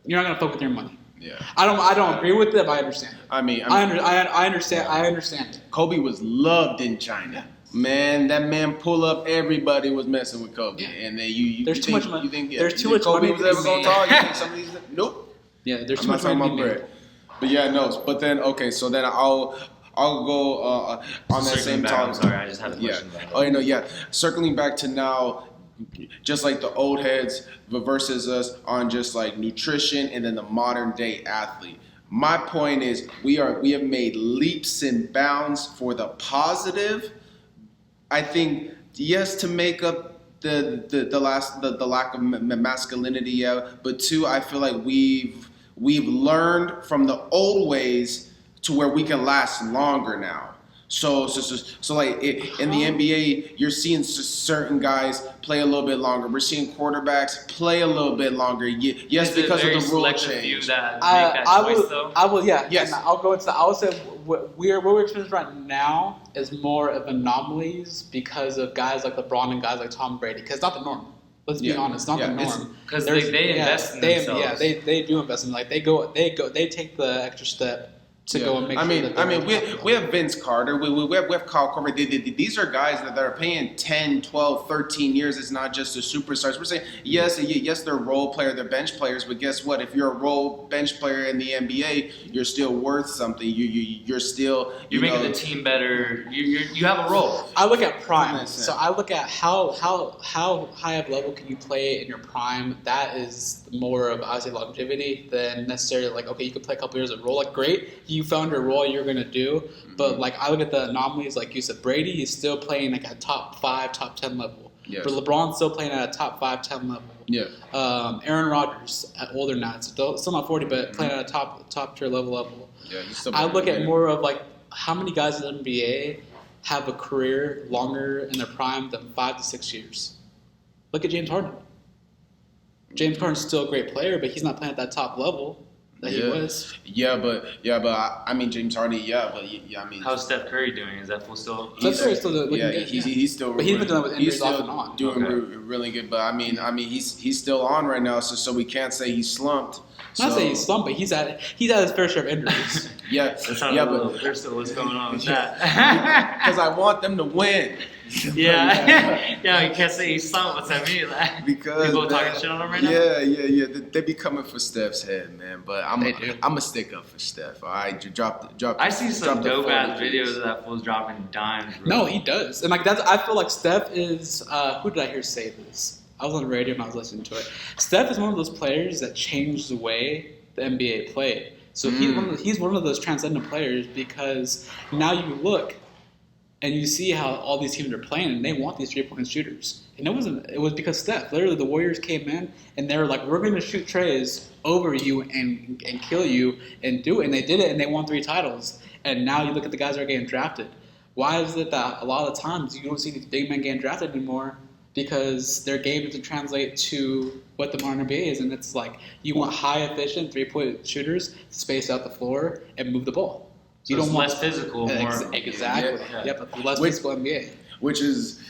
you're not going to fuck with your money. Yeah. I don't agree with it, but I understand it. I understand it. Kobe was loved in China. Man, that man pull up. Everybody was messing with Kobe, and then there's too much money. There's too much Kobe money. was ever gonna talk? You think some of these? Nope. Yeah, there's too I'm much not money. talking about bread. But yeah, no. But then okay, so then I'll go on that same time. I'm sorry, I just had a question. Oh, you know, yeah. Circling back to now, just like the old heads versus us on just like nutrition, and then the modern day athlete. My point is, we have made leaps and bounds for the positive. I think, yes, to make up the lack of masculinity, yeah, but two, I feel like we've learned from the old ways to where we can last longer now. So like in the NBA, you're seeing certain guys play a little bit longer. We're seeing quarterbacks play a little bit longer. Yes, because of the rule change. I will, yeah. Yes. And I'll go into. I would say what we're experiencing right now is more of anomalies because of guys like LeBron and guys like Tom Brady. Because it's not the norm. Let's be honest, it's not the norm. Because they invest in themselves. Yeah, they do invest in. Like they take the extra step to go and make sure we have Vince Carter, we have Kyle Korver. These are guys that are paying 10, 12, 13 years. It's not just the superstars. We're saying, yes, they're role player, they're bench players, but guess what? If you're a role bench player in the NBA, you're still worth something. You're still... You're making the team better. You have a role. I look at prime. So I look at how high of level can you play in your prime. That is more of, I would say, longevity than necessarily like, okay, you can play a couple years of role. Like, great. You found your role you're going to do, but like I look at the anomalies, like you said, Brady is still playing like at top 5, top 10 level. Yes. But LeBron's still playing at a top 5, 10 level. Yeah. Aaron Rodgers, older now, still not 40, but playing at a top tier level. Yeah. I look at more of like how many guys in the NBA have a career longer in their prime than 5 to 6 years. Look at James Harden. James Harden's still a great player, but he's not playing at that top level that he was. Yeah, but I mean James Harden. I mean. How's Steph Curry doing? Is that full still? Steph Curry's still looking good. He's still. But he's been dealing with injuries off and on. Doing really good, but I mean he's still on right now, so we can't say he's slumped. Not saying he's slumped, but he's had his fair share of injuries. That sounds a little personal. What's going on with that? Because I want them to win. Yeah, you can't say he's slumped. What's that mean? Like, because people talking shit on him right now. Yeah. They be coming for Steph's head, man. But I'm a stick up for Steph. All right, you drop. I see some dope ass videos of that fool's dropping dimes. Bro. No, he does, and like that's. I feel like Steph is. Who did I hear say this? I was on the radio and I was listening to it. Steph is one of those players that changed the way the NBA played. So he's one of those transcendent players because now you look and you see how all these teams are playing and they want these 3-point shooters. And it was because Steph. Literally the Warriors came in and they were like, we're going to shoot trays over you and kill you and do it. And they did it and they won 3 titles. And now you look at the guys that are getting drafted. Why is it that a lot of the times you don't see these big men getting drafted anymore? Because their game doesn't translate to what the modern NBA is, and it's like you want high efficient 3-point shooters to space out the floor and move the ball. So you don't want less physical, more exactly. Yeah, but the less physical NBA. Which is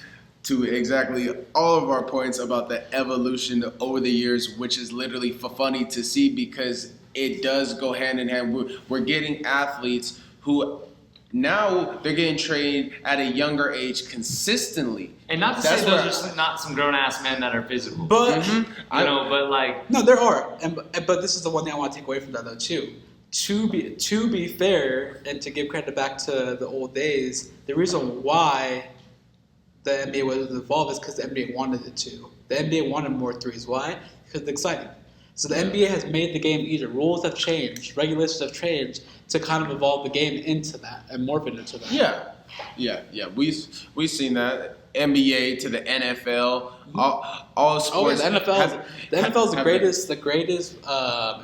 to exactly all of our points about the evolution over the years, which is literally funny to see because it does go hand in hand. We're getting athletes who. Now they're getting trained at a younger age consistently. And not to say those are not some grown-ass men that are physical. But, but like... No, there are. But this is the one thing I want to take away from that, though, too. To be fair, and to give credit back to the old days, the reason why the NBA was evolved is because the NBA wanted it to. The NBA wanted more threes. Why? Because it's exciting. So the NBA has made the game easier. Rules have changed. Regulations have changed to kind of evolve the game into that and morph it into that. Yeah. We've seen that. NBA to the NFL, all sports. The NFL is the greatest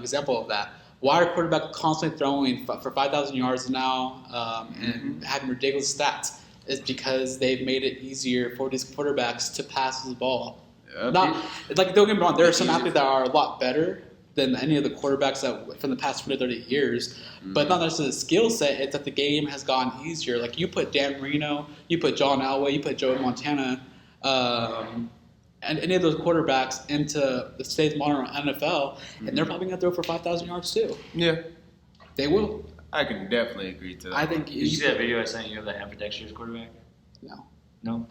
example of that. Why are quarterbacks constantly throwing for 5,000 yards now and having ridiculous stats? It's because they've made it easier for these quarterbacks to pass the ball. Don't get me wrong, there are some athletes that are a lot better than any of the quarterbacks that from the past 20, 30 years, but not necessarily the skill set. It's that the game has gotten easier. Like you put Dan Marino, you put John Elway, you put Joe Montana, and any of those quarterbacks into the today's modern NFL, and they're probably going to throw for 5,000 yards too. Yeah. They will. I can definitely agree to that. I think Did you see that video I sent you of that ambidextrous quarterback? No?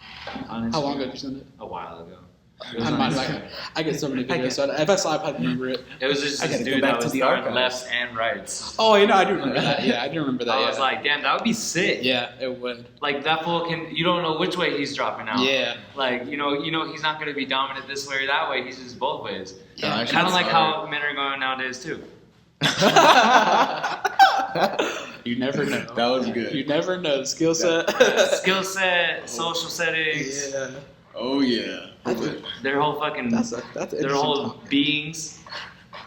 Honestly, How long ago did you send it? A while ago. I get so many videos, so if I saw it, I probably remember it. It was just this dude that was throwing lefts and rights. Oh, I do remember that. Yeah, I do remember that. I was like, damn, that would be sick. Yeah, it would. Like, that fool you don't know which way he's dropping out. Yeah. Like, you know, he's not going to be dominant this way or that way. He's just both ways. Yeah. Kind of like how men are going nowadays, too. You never know. That was good. You never know. Skill set. Skill set, social settings. Yeah. Oh, yeah. Their whole fucking, that's their whole topic. Beings.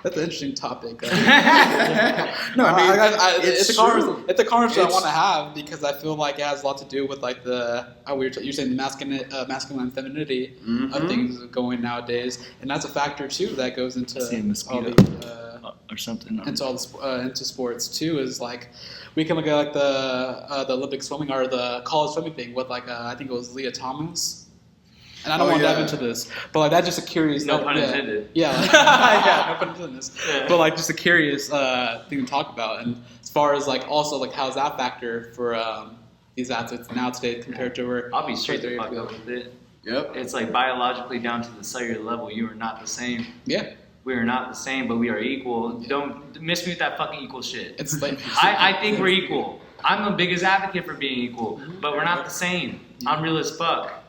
That's an interesting topic. No, it's a conversation I want to have because I feel like it has a lot to do with like you're saying masculine and femininity of things going nowadays, and that's a factor too that goes into all the or something. Into all into sports too is like we can look at like the Olympic swimming or the college swimming thing with like I think it was Leah Thomas. And I don't want to dive into this, but like that's just a curious. No pun intended. Yeah, yeah, no pun intended. Yeah. But like just a curious thing to talk about. And as far as like also like how's that factor for these athletes now today compared to where I'll be straight the fuck up with it. Yep. It's like biologically down to the cellular level, you are not the same. Yeah. We are not the same, but we are equal. Don't miss me with that fucking equal shit. It's like I think we're equal. I'm the biggest advocate for being equal, but we're not the same. I'm real as fuck.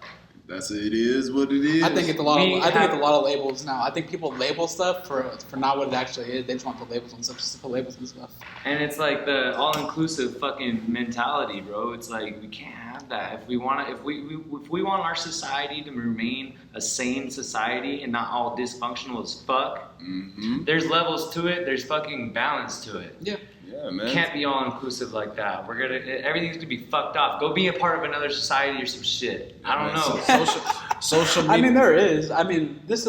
It is what it is. I think it's a lot of labels now. I think people label stuff for not what it actually is. They just want to put labels on stuff, just to put labels and stuff. And it's like the all-inclusive fucking mentality, bro. It's like we can't have that. If we want our society to remain a sane society and not all dysfunctional as fuck, there's levels to it. There's fucking balance to it. Yeah. Yeah, man. Can't be all inclusive like that. Everything's gonna be fucked off. Go be a part of another society or some shit. I don't know. Social media. I mean, there is. I mean, this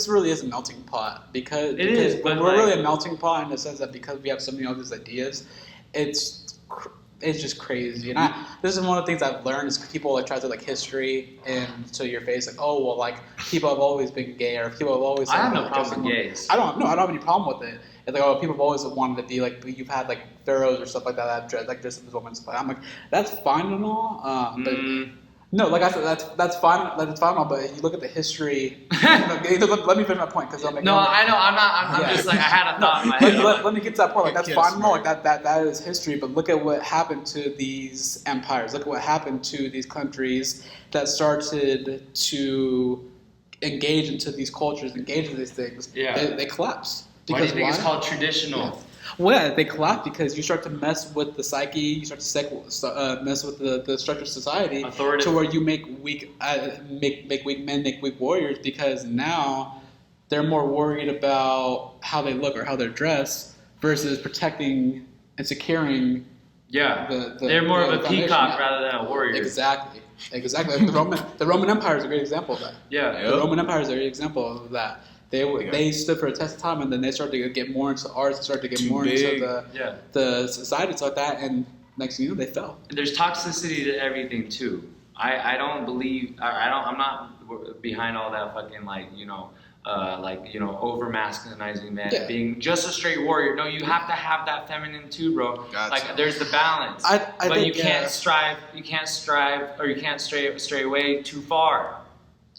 really is a melting pot because but we're really a melting pot in the sense that because we have so many of these ideas, it's just crazy. And this is one of the things I've learned is people like try to like history into your face, like, oh well, like people have always been gay or people have always. I have no problem with gays. I don't have any problem with it. It's like, oh, people have always wanted to be like, you've had like pharaohs or stuff like that dress up as women. I'm like, that's fine and all, but no, like I said, that's fine. That's fine and all, but you look at the history. Let me finish my point because I know. I'm just like I had a thought in my head. Let me get to that point. Like that's fine and all. Like that is history. But look at what happened to these empires. Look at what happened to these countries that started to engage into these cultures, engage in these things. Yeah. They collapsed. Why do you think it's called traditional? Yeah. Well, yeah, they collapse because you start to mess with the psyche, you start to mess with the structure of society to where you make weak men, make weak warriors because now they're more worried about how they look or how they're dressed versus protecting and securing. Yeah, they're more of a peacock rather than a warrior. Exactly. The Roman Empire is a great example of that. Yeah, the Roman Empire is a great example of that. They stood for a test of time, and then they started to get more into arts, and started to get more into the society, stuff like that, and next thing you know, they fell. There's toxicity to everything too. I don't believe I'm not behind all that fucking over masculinizing men being just a straight warrior. No, you have to have that feminine too, bro. Gotcha. Like there's the balance, but you can't strive, or you can't stray away too far.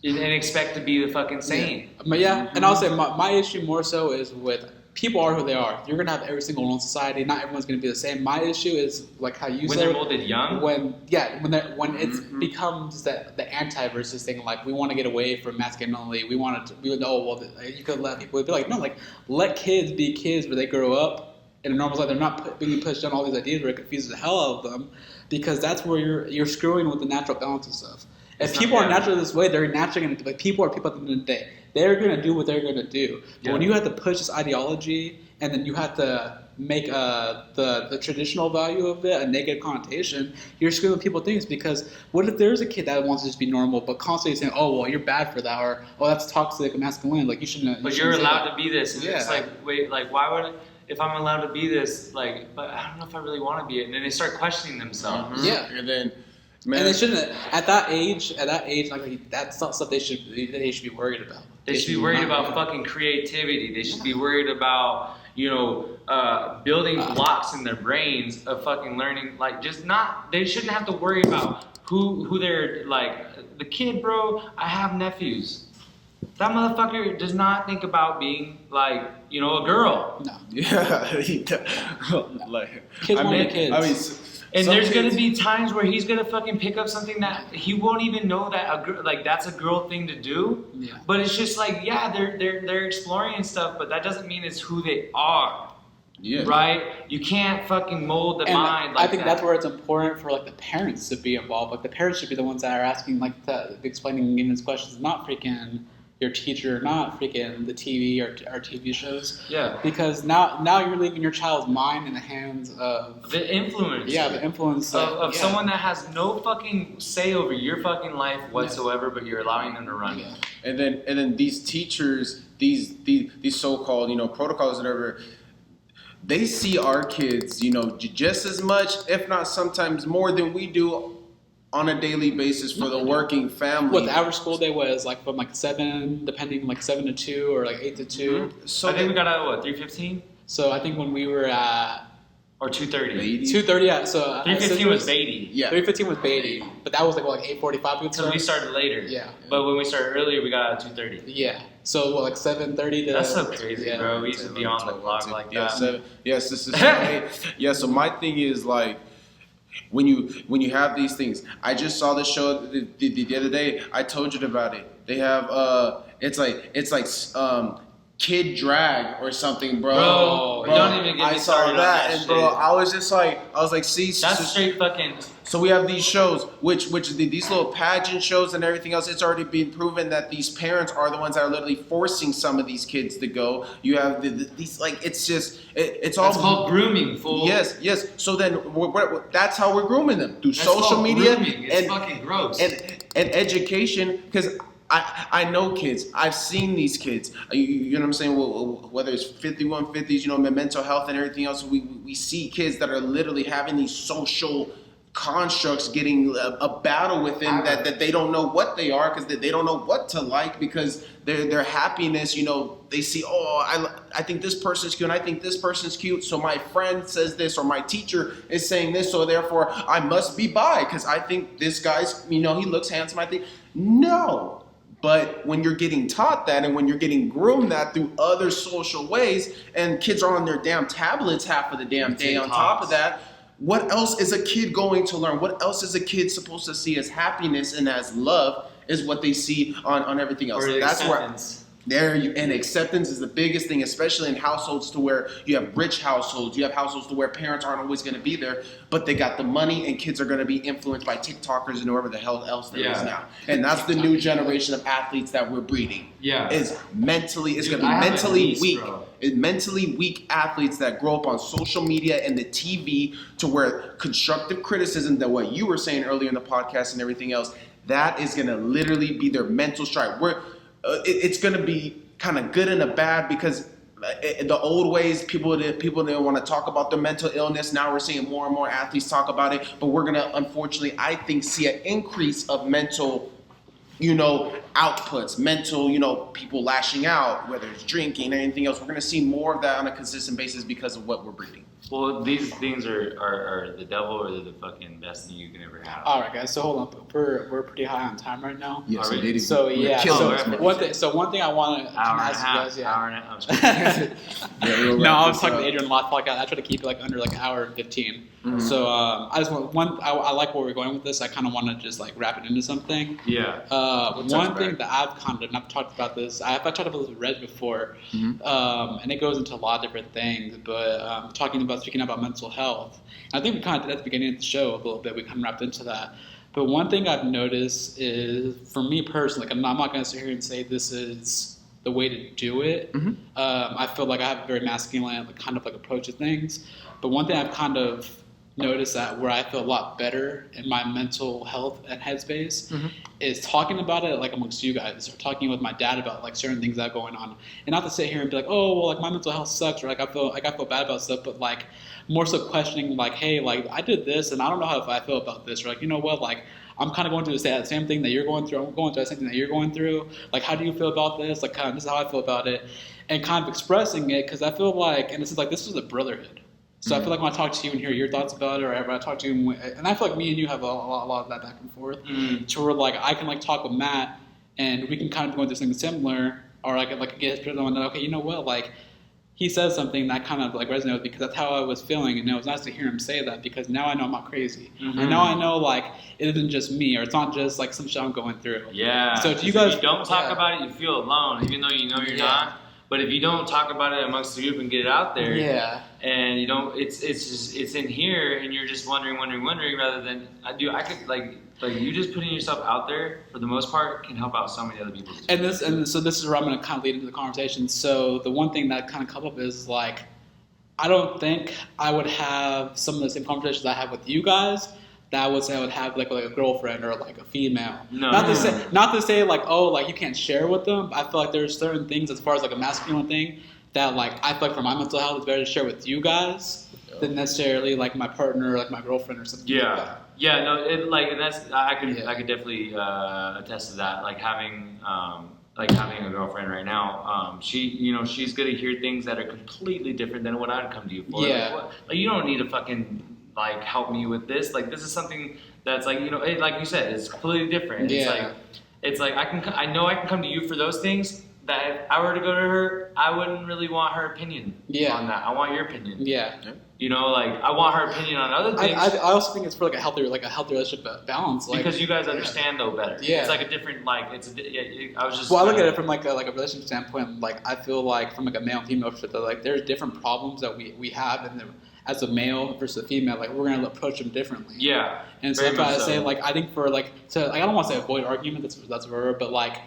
And expect to be the fucking same. Yeah. And I'll say my issue more so is with people are who they are. You're gonna have every single one in society. Not everyone's gonna be the same. My issue is like how you said. When they're molded young. When it becomes the anti versus thing. Like we want to get away from masculinity. We would know. Well, you could let people be like no. Like let kids be kids where they grow up in a normal life. They're not being pushed on all these ideas where it confuses the hell out of them because that's where you're screwing with the natural balance and stuff. If people are naturally this way, they're naturally going to, like, people are people at the end of the day. They're going to do what they're going to do. But when you have to push this ideology and then you have to make the traditional value of it a negative connotation, you're screwing people things because what if there's a kid that wants to just be normal but constantly saying, oh, well, you're bad for that or, oh, that's toxic and masculine. Like, you shouldn't. But you're allowed to be this. And it's like, wait, like, why would if I'm allowed to be this, like, but I don't know if I really want to be it. And then they start questioning themselves. Yeah. And then. Man. And they shouldn't at that age, like that's not stuff they should be worried about. They should be worried about fucking creativity. They should be worried about building blocks in their brains of fucking learning. Like they shouldn't have to worry about who they're like. The kid, bro. I have nephews. That motherfucker does not think about being like a girl. No. Yeah. Like kids want to be kids. I mean. And there's gonna be times where he's gonna fucking pick up something that he won't even know that that's a girl thing to do. Yeah. But it's just like they're exploring and stuff, but that doesn't mean it's who they are. Yeah. Right? You can't fucking mold the mind like that. I think that's where it's important for like the parents to be involved. Like the parents should be the ones that are asking explaining these questions, not freaking your teacher, not freaking the TV or TV shows. Yeah. Because now you're leaving your child's mind in the hands of the influence. Yeah, the influence of someone that has no fucking say over your fucking life whatsoever, but you're allowing them to run. Yeah. And then these teachers, these so-called protocols, whatever. they see our kids, you know, just as much, if not sometimes more than we do on a daily basis for the working family. What the average school day was like from like 7, depending like 7 to 2 or like 8 to 2. Mm-hmm. So I think we got out at 3:15 So I think when we were at or 2:30. 2:30, yeah. So 3:15 was Beatty. Yeah. 3:15 was Beatty, but that was like what, like 8:45. Because we started later. Yeah. But when we started earlier, we got out at 2:30. Yeah. So what, like 7:30 to. That's so crazy, yeah. bro. We used to be on the clock like that. Yes, this is yeah. So my thing is like, when you have these things, I just saw this show the other day. I told you about it. They have it's like kid drag or something, bro. Bro, don't even get me I saw started on that and bro, shit. I was like, see, That's straight fucking. so we have these shows, which these little pageant shows and everything else. It's already been proven that these parents are the ones that are literally forcing some of these kids to go. You have these like it's just it's all It's called grooming, fool. Yes. So then that's how we're grooming them through That's social called media grooming. It's fucking gross. and education, because I know kids. I've seen these kids. You know what I'm saying? Whether it's 5150s, you know, mental health and everything else, we see kids that are literally having these social constructs, getting a battle within that they don't know what they are, because they don't know what to like, because their happiness, you know, they see, I think this person's cute and I think this person's cute, so my friend says this or my teacher is saying this, so therefore I must be bi because I think this guy's, you know, he looks handsome. I think no. But when you're getting taught that and when you're getting groomed that through other social ways, and kids are on their damn tablets half of the damn day on top of that, what else is a kid going to learn? What else is a kid supposed to see as happiness and as love is what they see on everything else. Or That's acceptance. And acceptance is the biggest thing, especially in households to where you have rich households. You have households to where parents aren't always going to be there, but they got the money, and kids are going to be influenced by TikTokers and whoever the hell else there is now. And that's the new generation of athletes that we're breeding. Yeah. It's mentally, it's Dude, going to be I have a mentally niece, weak. bro. It's mentally weak athletes that grow up on social media and the TV, to where constructive criticism, that what you were saying earlier in the podcast and everything else, that is going to literally be their mental strike. It's going to be kind of good and a bad, because the old ways, people didn't want to talk about their mental illness. Now we're seeing more and more athletes talk about it, but we're going to, unfortunately, I think, see an increase of mental, you know, outputs, mental, you know, people lashing out, whether it's drinking or anything else. We're going to see more of that on a consistent basis because of what we're breeding. Well, these things are the devil, or they're the fucking best thing you can ever have. All right, guys. So hold on. We're pretty high on time right now. Yes, Are we? indeed. So yeah. Killing So one thing I want to Hour and a ask you half. guys. Yeah. Hour and a half. No, I was talking to Adrian a lot. Podcast. I try to keep it like under like an hour and 15. Mhm. So I just want I like where we're going with this. I kind of want to just like wrap it into something. Yeah. One thing that I've kind of, and I've talked about this. I've talked about this with Reg before, and it goes into a lot of different things. But speaking about mental health. I think we kind of did at the beginning of the show a little bit. We kind of wrapped into that. But one thing I've noticed is, for me personally, like I'm not going to sit here and say this is the way to do it. I feel like I have a very masculine kind of like approach to things. But one thing I've kind of noticed that where I feel a lot better in my mental health and headspace is talking about it like amongst you guys, or talking with my dad about like certain things that are going on, and not to sit here and be like, oh well, like my mental health sucks, or like I feel bad about stuff, but like more so questioning like, hey, like I did this and I don't know how I feel about this, or like, you know what, like I'm kind of going through the same thing that you're going through. I'm going through the same thing that you're going through. Like, how do you feel about this? Like, kind of, this is how I feel about it, and kind of expressing it, because I feel like, and this is a brotherhood. So I feel like when I talk to you and hear your thoughts about it, or when I talk to you, and I feel like me and you have a lot of that back and forth, to where like I can like talk with Matt, and we can kind of go into something similar, or I could like get his perspective on that. Okay, you know what, like he says something that kind of like resonated with me, because that's how I was feeling, and it was nice to hear him say that, because now I know I'm not crazy, and now I know like it isn't just me, or it's not just like some shit I'm going through. Yeah. So do you guys? If you don't talk about it, you feel alone, even though you know you're not. But if you don't talk about it amongst the group and get it out there, and you don't, it's in here, and you're just wondering, rather than I could like you just putting yourself out there for the most part can help out so many other people. So this is where I'm going to kind of lead into the conversation. So the one thing that kind of come up is like, I don't think I would have some of the same conversations I have with you guys that I would say I would have like a girlfriend or like a female. No. Not to say like, oh, like you can't share with them. But I feel like there's certain things as far as like a masculine thing that like I feel like for my mental health it's better to share with you guys than necessarily like my partner or like my girlfriend or something like that. Yeah, no, and that's I could definitely attest to that. Like having a girlfriend right now, she's gonna hear things that are completely different than what I'd come to you for. Yeah. Like you don't need to fucking like help me with this. Like this is something that's like like you said, it's completely different. Yeah. It's like I know I can come to you for those things. That if I were to go to her, I wouldn't really want her opinion on that. I want your opinion. Yeah. Like I want her opinion on other things. I also think it's for like a healthy relationship balance. Like, because you guys understand though better. Yeah. It's like a different I was just. Well, I look at it from like a relationship standpoint. Like I feel like from like a male and female perspective, like there's different problems that we have in them as a male versus a female. Like we're gonna approach them differently. Yeah. And so that's why I say like I think for like I don't want to say avoid argument. That's a word, but like.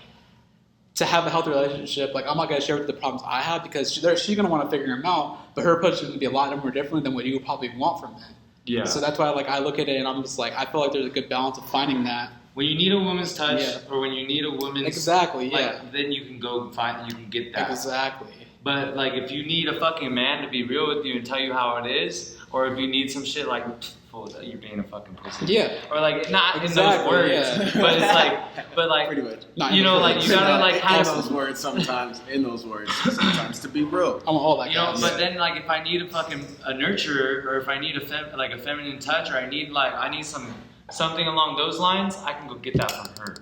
To have a healthy relationship, like I'm not gonna share with the problems I have because she's gonna want to figure them out, but her approach is gonna be a lot more different than what you would probably want from it. Yeah. So that's why like I look at it and I'm just like I feel like there's a good balance of finding that. When you need a woman's touch, or when you need a woman's exactly, then you can go find, you can get that. Exactly. But like if you need a fucking man to be real with you and tell you how it is, or if you need some shit like. You're being a fucking pussy. Yeah. Or like not in those words, but it's like pretty much. You gotta like have those words sometimes sometimes to be real. I'm all that. But then like if I need a nurturer, or if I need a feminine touch, or I need something along those lines, I can go get that from her.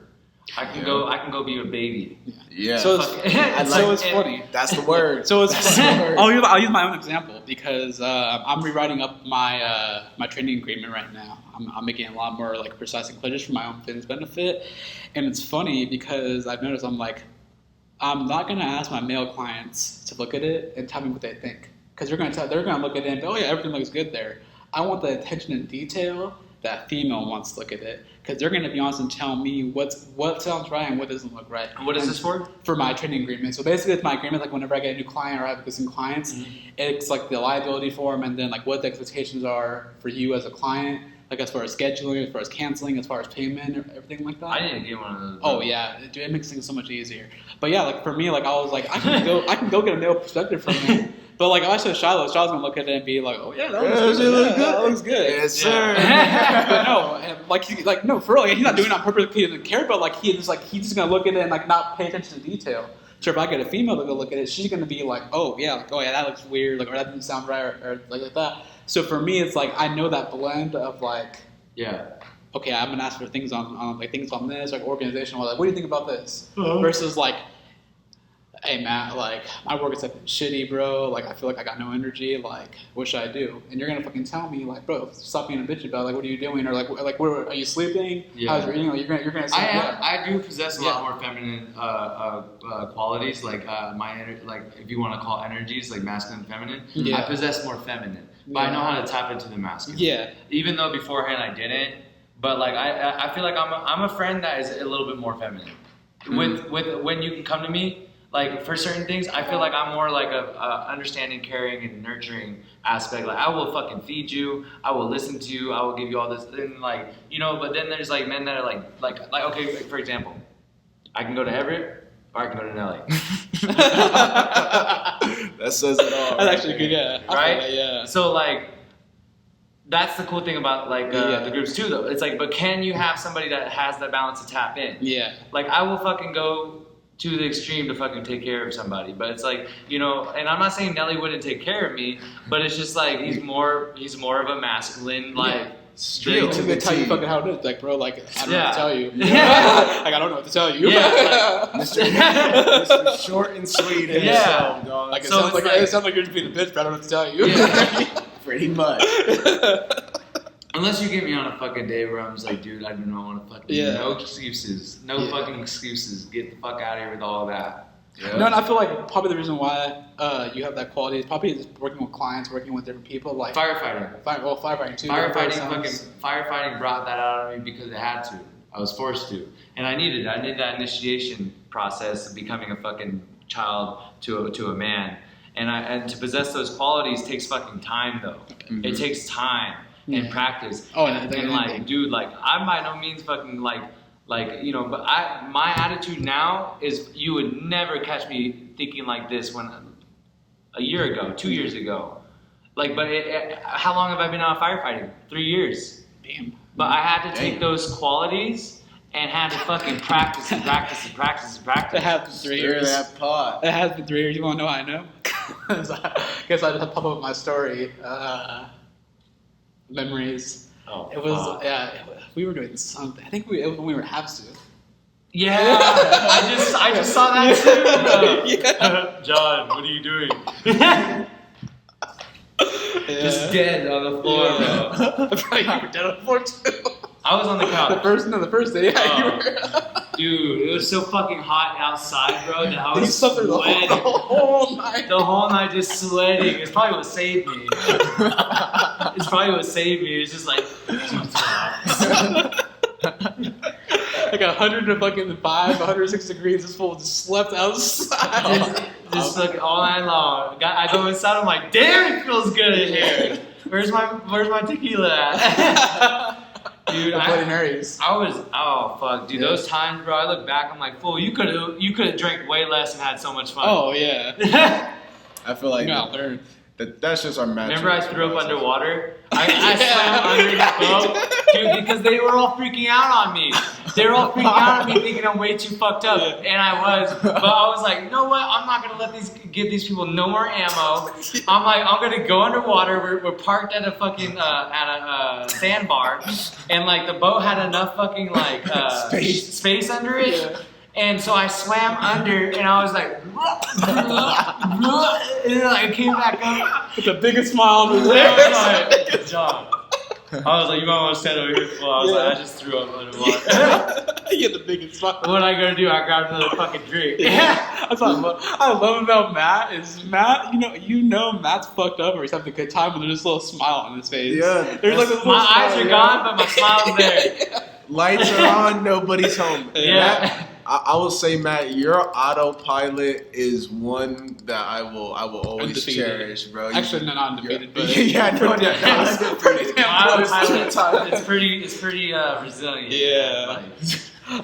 I can go be a baby. Yeah. So it's funny. That's the word. So it's I'll use my own example because I'm rewriting up my my training agreement right now. I'm making it a lot more like precise and clear just for my own fitness benefit. And it's funny because I've noticed I'm not gonna ask my male clients to look at it and tell me what they think because they're gonna look at it and go, oh yeah, everything looks good there. I want the attention and detail that female wants to look at it. Because they're going to be honest and tell me what sounds right and what doesn't look right. And what is this for? For my training agreement. So basically, it's my agreement. Like whenever I get a new client or I have existing clients, it's like the liability form and then like what the expectations are for you as a client. Like as far as scheduling, as far as canceling, as far as payment, everything like that. I didn't get one of those. Oh yeah, dude, it makes things so much easier. But yeah, like for me, like I was like, I can go get a male perspective from it. But like if I show Shiloh's gonna look at it and be like, oh yeah, that looks good. That looks good. Yes, sir. But no, for real, like, he's not doing it on purpose because he doesn't care. But like he's just gonna look at it and like not pay attention to detail. So if I get a female to go look at it, she's gonna be like, oh yeah, that looks weird, like or that doesn't sound right, or like that. So for me, it's like I know that blend of like. Yeah. Okay, I'm gonna ask for things on things on this, like organizational. Like, what do you think about this? Versus like, hey Matt, like my work is like shitty, bro. Like I feel like I got no energy. Like, what should I do? And you're gonna fucking tell me, like, bro, stop being a bitch about it. Like, what are you doing? Or like, where are you sleeping? Yeah. How's your eating? Like, you're gonna. Say, I do possess a lot more feminine qualities, like like if you want to call energies, like masculine and feminine. Yeah. I possess more feminine, but I know how to tap into the masculine. Yeah. Even though beforehand I didn't, but like I feel like I'm a friend that is a little bit more feminine. With when you can come to me. Like for certain things, I feel like I'm more like a understanding, caring, and nurturing aspect. Like I will fucking feed you, I will listen to you, I will give you all this, and like But then there's like men that are like okay, for example, I can go to Everett or I can go to Nelly. That says it all. That's actually good, yeah. Right? Yeah. So like, that's the cool thing about like the groups too, though. It's like, but can you have somebody that has that balance to tap in? Yeah. Like I will fucking go to the extreme to fucking take care of somebody, but it's like and I'm not saying Nelly wouldn't take care of me, but it's just like he's more of a masculine Straight to the tell you fucking how it is, like bro, like I don't know what to tell you. Like I don't know what to tell you. Yeah, like, Mr. Short and sweet. Yeah, dog. Like it sounds like you're just being a bitch, but I don't know what to tell you. Yeah. Pretty much. Unless you get me on a fucking day where I'm just like, dude, I do not want to fucking no excuses, fucking excuses. Get the fuck out of here with all that. Yeah. No, and I feel like probably the reason why you have that quality is probably just working with clients, working with different people, like firefighting. Firefighting too. Firefighting brought that out of me because it had to. I was forced to, and I needed that initiation process of becoming a fucking child to a man, and to possess those qualities takes fucking time though. Mm-hmm. It takes time and practice. Oh, and like, dude, like I'm by no means fucking like but my attitude now is you would never catch me thinking like this when a year ago, 2 years ago. Like, but how long have I been out of firefighting? 3 years. Damn. But I had to take those qualities and had to fucking practice and practice and practice and practice. It has been 3 years. That pot. It has been 3 years. You want to know how I know? Guess I just pop up my story. Memories. Oh, It was fuck. we were doing something. I think it was when we were Habsu. Yeah, I just saw that too. Yeah. John, what are you doing? Just dead on the floor, bro. Bro, you were dead on the floor too. I was on the couch. The first day, yeah, you Oh. were. Dude, it was so fucking hot outside, bro, that I You was slept through the sweating. whole night. The whole night just sweating. It's probably what saved me. It's probably what saved me. It's just like, Like 105, 106 degrees. This fool just slept outside. just like all night long. I go inside. I'm like, damn, it feels good in here. Where's my tequila at? Dude, The Bloody Marys. I was fuck, dude. Yeah. Those times, bro. I look back. I'm like, fool, you could have drank way less and had so much fun. Oh yeah. I feel like You gotta learn. that's just our magic. Remember I threw up underwater? I swam under the boat, dude, because they were all freaking out on me. They were all freaking out on me, thinking I'm way too fucked up, and I was. But I was like, you know what? I'm not gonna give these people no more ammo. I'm like, I'm gonna go underwater. We're parked at a fucking sandbar, and like the boat had enough fucking like space under it. Yeah. And so I swam under, and I was like, and then I came back up. With the biggest smile on his I face. was like, good job. I was like, you might want to stand over here for a while. I was like, I just threw up underwater. You had the biggest smile. What I gonna do? I grabbed another fucking drink. That's what I love about Matt is Matt. You know Matt's fucked up or he's having a good time, and there's just a little smile on his face. Yeah, There's like this little My eyes smile, are gone, but my smile's there. Lights are on, nobody's home. Yeah. I will say, Matt, your autopilot is one that I will always Undefeated. cherish, bro. Actually, no, not undefeated, but yeah, no, pretty damn close. Pretty damn My close. autopilot, it's pretty resilient. Yeah. Like,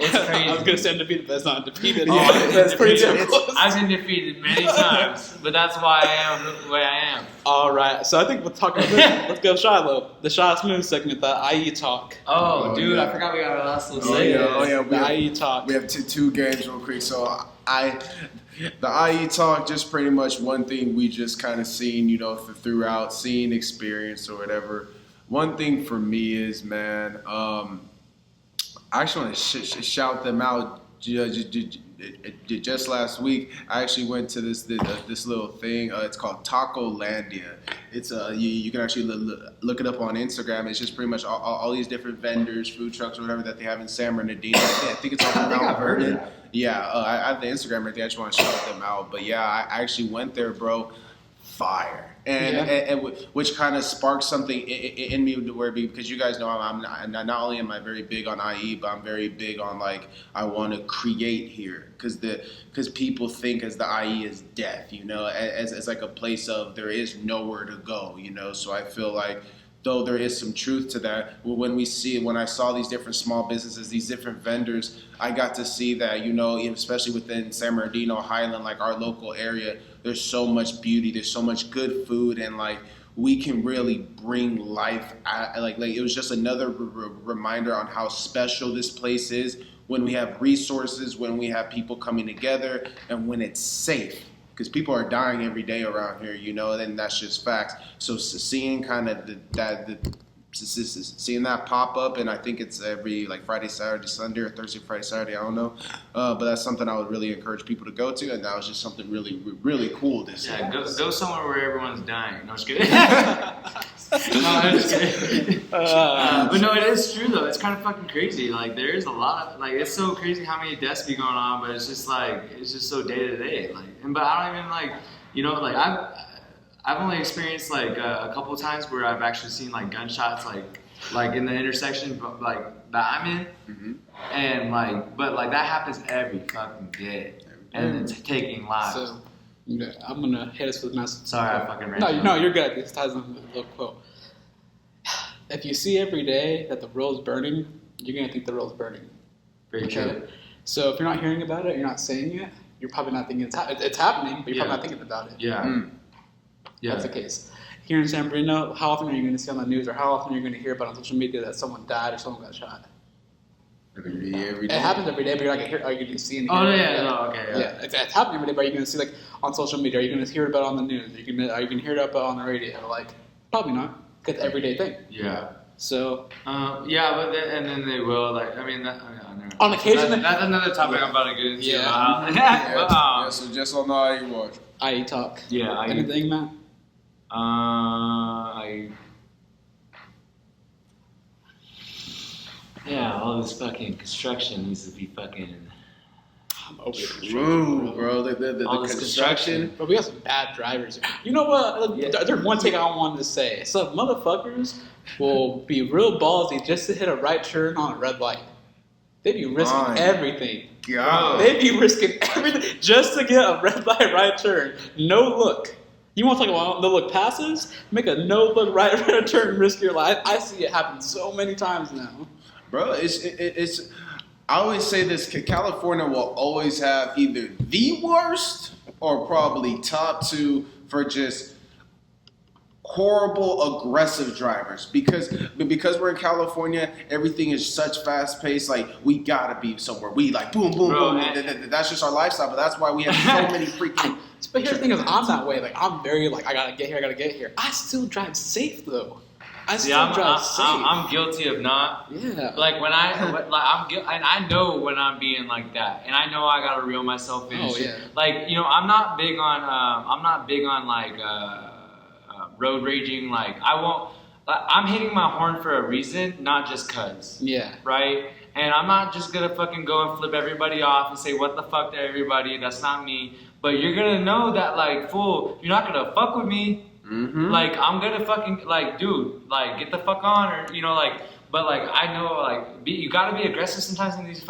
it's crazy. I was gonna say undefeated, but it's not undefeated. Yeah, That's pretty damn it's- close. I've been defeated many times, but that's why I am the way I am. All right, so I think we'll talk about this. Let's go, Shiloh. The Shot Smooth segment, the IE talk. Oh, dude, yeah. I forgot we got our last little Oh, segment. yeah. Oh, yeah. The IE talk. We have two games real quick. So the IE talk, just pretty much one thing we just kind of seen, throughout, seen, experience, or whatever. One thing for me is, man, I actually want to shout them out. Just last week, I actually went to this little thing. It's called Taco Landia. It's you can actually look it up on Instagram. It's just pretty much all these different vendors, food trucks, or whatever that they have in San Bernardino. I think it's on Mount Vernon. Yeah, I have the Instagram right there. I just want to shout them out. But yeah, I actually went there, bro. Fire. And which kind of sparked something in me to where, because you guys know I'm not only am I very big on IE, but I'm very big on like I want to create here because people think as the IE is death, as like a place of there is nowhere to go, So I feel like though there is some truth to that, when I saw these different small businesses, these different vendors, I got to see that, especially within San Bernardino, Highland, like our local area, there's so much beauty, there's so much good food, and like we can really bring life like it was just another reminder on how special this place is when we have resources, when we have people coming together, and when it's safe. Because people are dying every day around here, and that's just facts. So seeing kind of seeing that pop up, and I think it's every like Friday, Saturday, Sunday, or Thursday, Friday, Saturday, I don't know. But that's something I would really encourage people to go to, and that was just something really, really cool to see. Yeah, go somewhere where everyone's dying. No, just kidding. No, I'm just kidding. But no, it is true though. It's kind of fucking crazy. Like there is a lot of it's so crazy how many deaths be going on, but it's just so day to day. But I don't even I've only experienced like a couple of times where I've actually seen like gunshots like in the intersection like that I'm in, and but that happens every fucking day, and it's taking lives. So, I'm gonna hit us with a message. Sorry, I fucking ran. No, you're good. This ties in with a little quote. If you see every day that the world's burning, you're gonna think the world's burning. Very true. So if you're not hearing about it, you're not saying it, you're probably not thinking it's happening, but you're probably not thinking about it. Yeah. Yeah. That's the case. Here in San Marino, how often are you going to see on the news, or how often are you going to hear about on social media that someone died or someone got shot? Every day. It happens every day, but you're not going to are you going to see it? Oh yeah, no, okay, yeah. It's happening every day, but are you going to see like on social media? Are you going to hear about it on the news? Are you going to hear it about on the radio? Like, probably not. It's an everyday thing. Yeah. So. Yeah, but then they will like. I mean, on occasion, that's another topic I'm about to get into. Yeah. Yeah, so just on the IE watch. IE talk. Yeah. Anything, Matt? Yeah, all this fucking construction needs to be fucking. I'm over True, bro. The all this construction. But we got some bad drivers. You know what? There's one thing I wanted to say. Some motherfuckers will be real ballsy just to hit a right turn on a red light. They be risking everything. God. They be risking everything just to get a red light right turn. No look. You want to talk about no look passes? Make a no look right turn and risk your life. I see it happen so many times now. Bro, it's. I always say this: California will always have either the worst or probably top two for just horrible aggressive drivers. Because we're in California, everything is such fast paced. Like we gotta be somewhere. We like boom, boom, Bro, boom. That's just our lifestyle. But that's why we have so many freaking. But here's the thing: is I'm that way. Like I'm very like I gotta get here. I still drive safe though. I'm guilty of not. Yeah. Like when I know when I'm being like that, and I know I gotta reel myself in. Oh yeah. Like I'm not big on like road raging. Like I won't. I'm hitting my horn for a reason, not just cuz. Yeah. Right. And I'm not just gonna fucking go and flip everybody off and say what the fuck to everybody. That's not me. But you're gonna know that like fool, you're not gonna fuck with me. Mm-hmm. Like I'm gonna fucking like, dude, like get the fuck on, or like, but like I know like you gotta be aggressive sometimes in these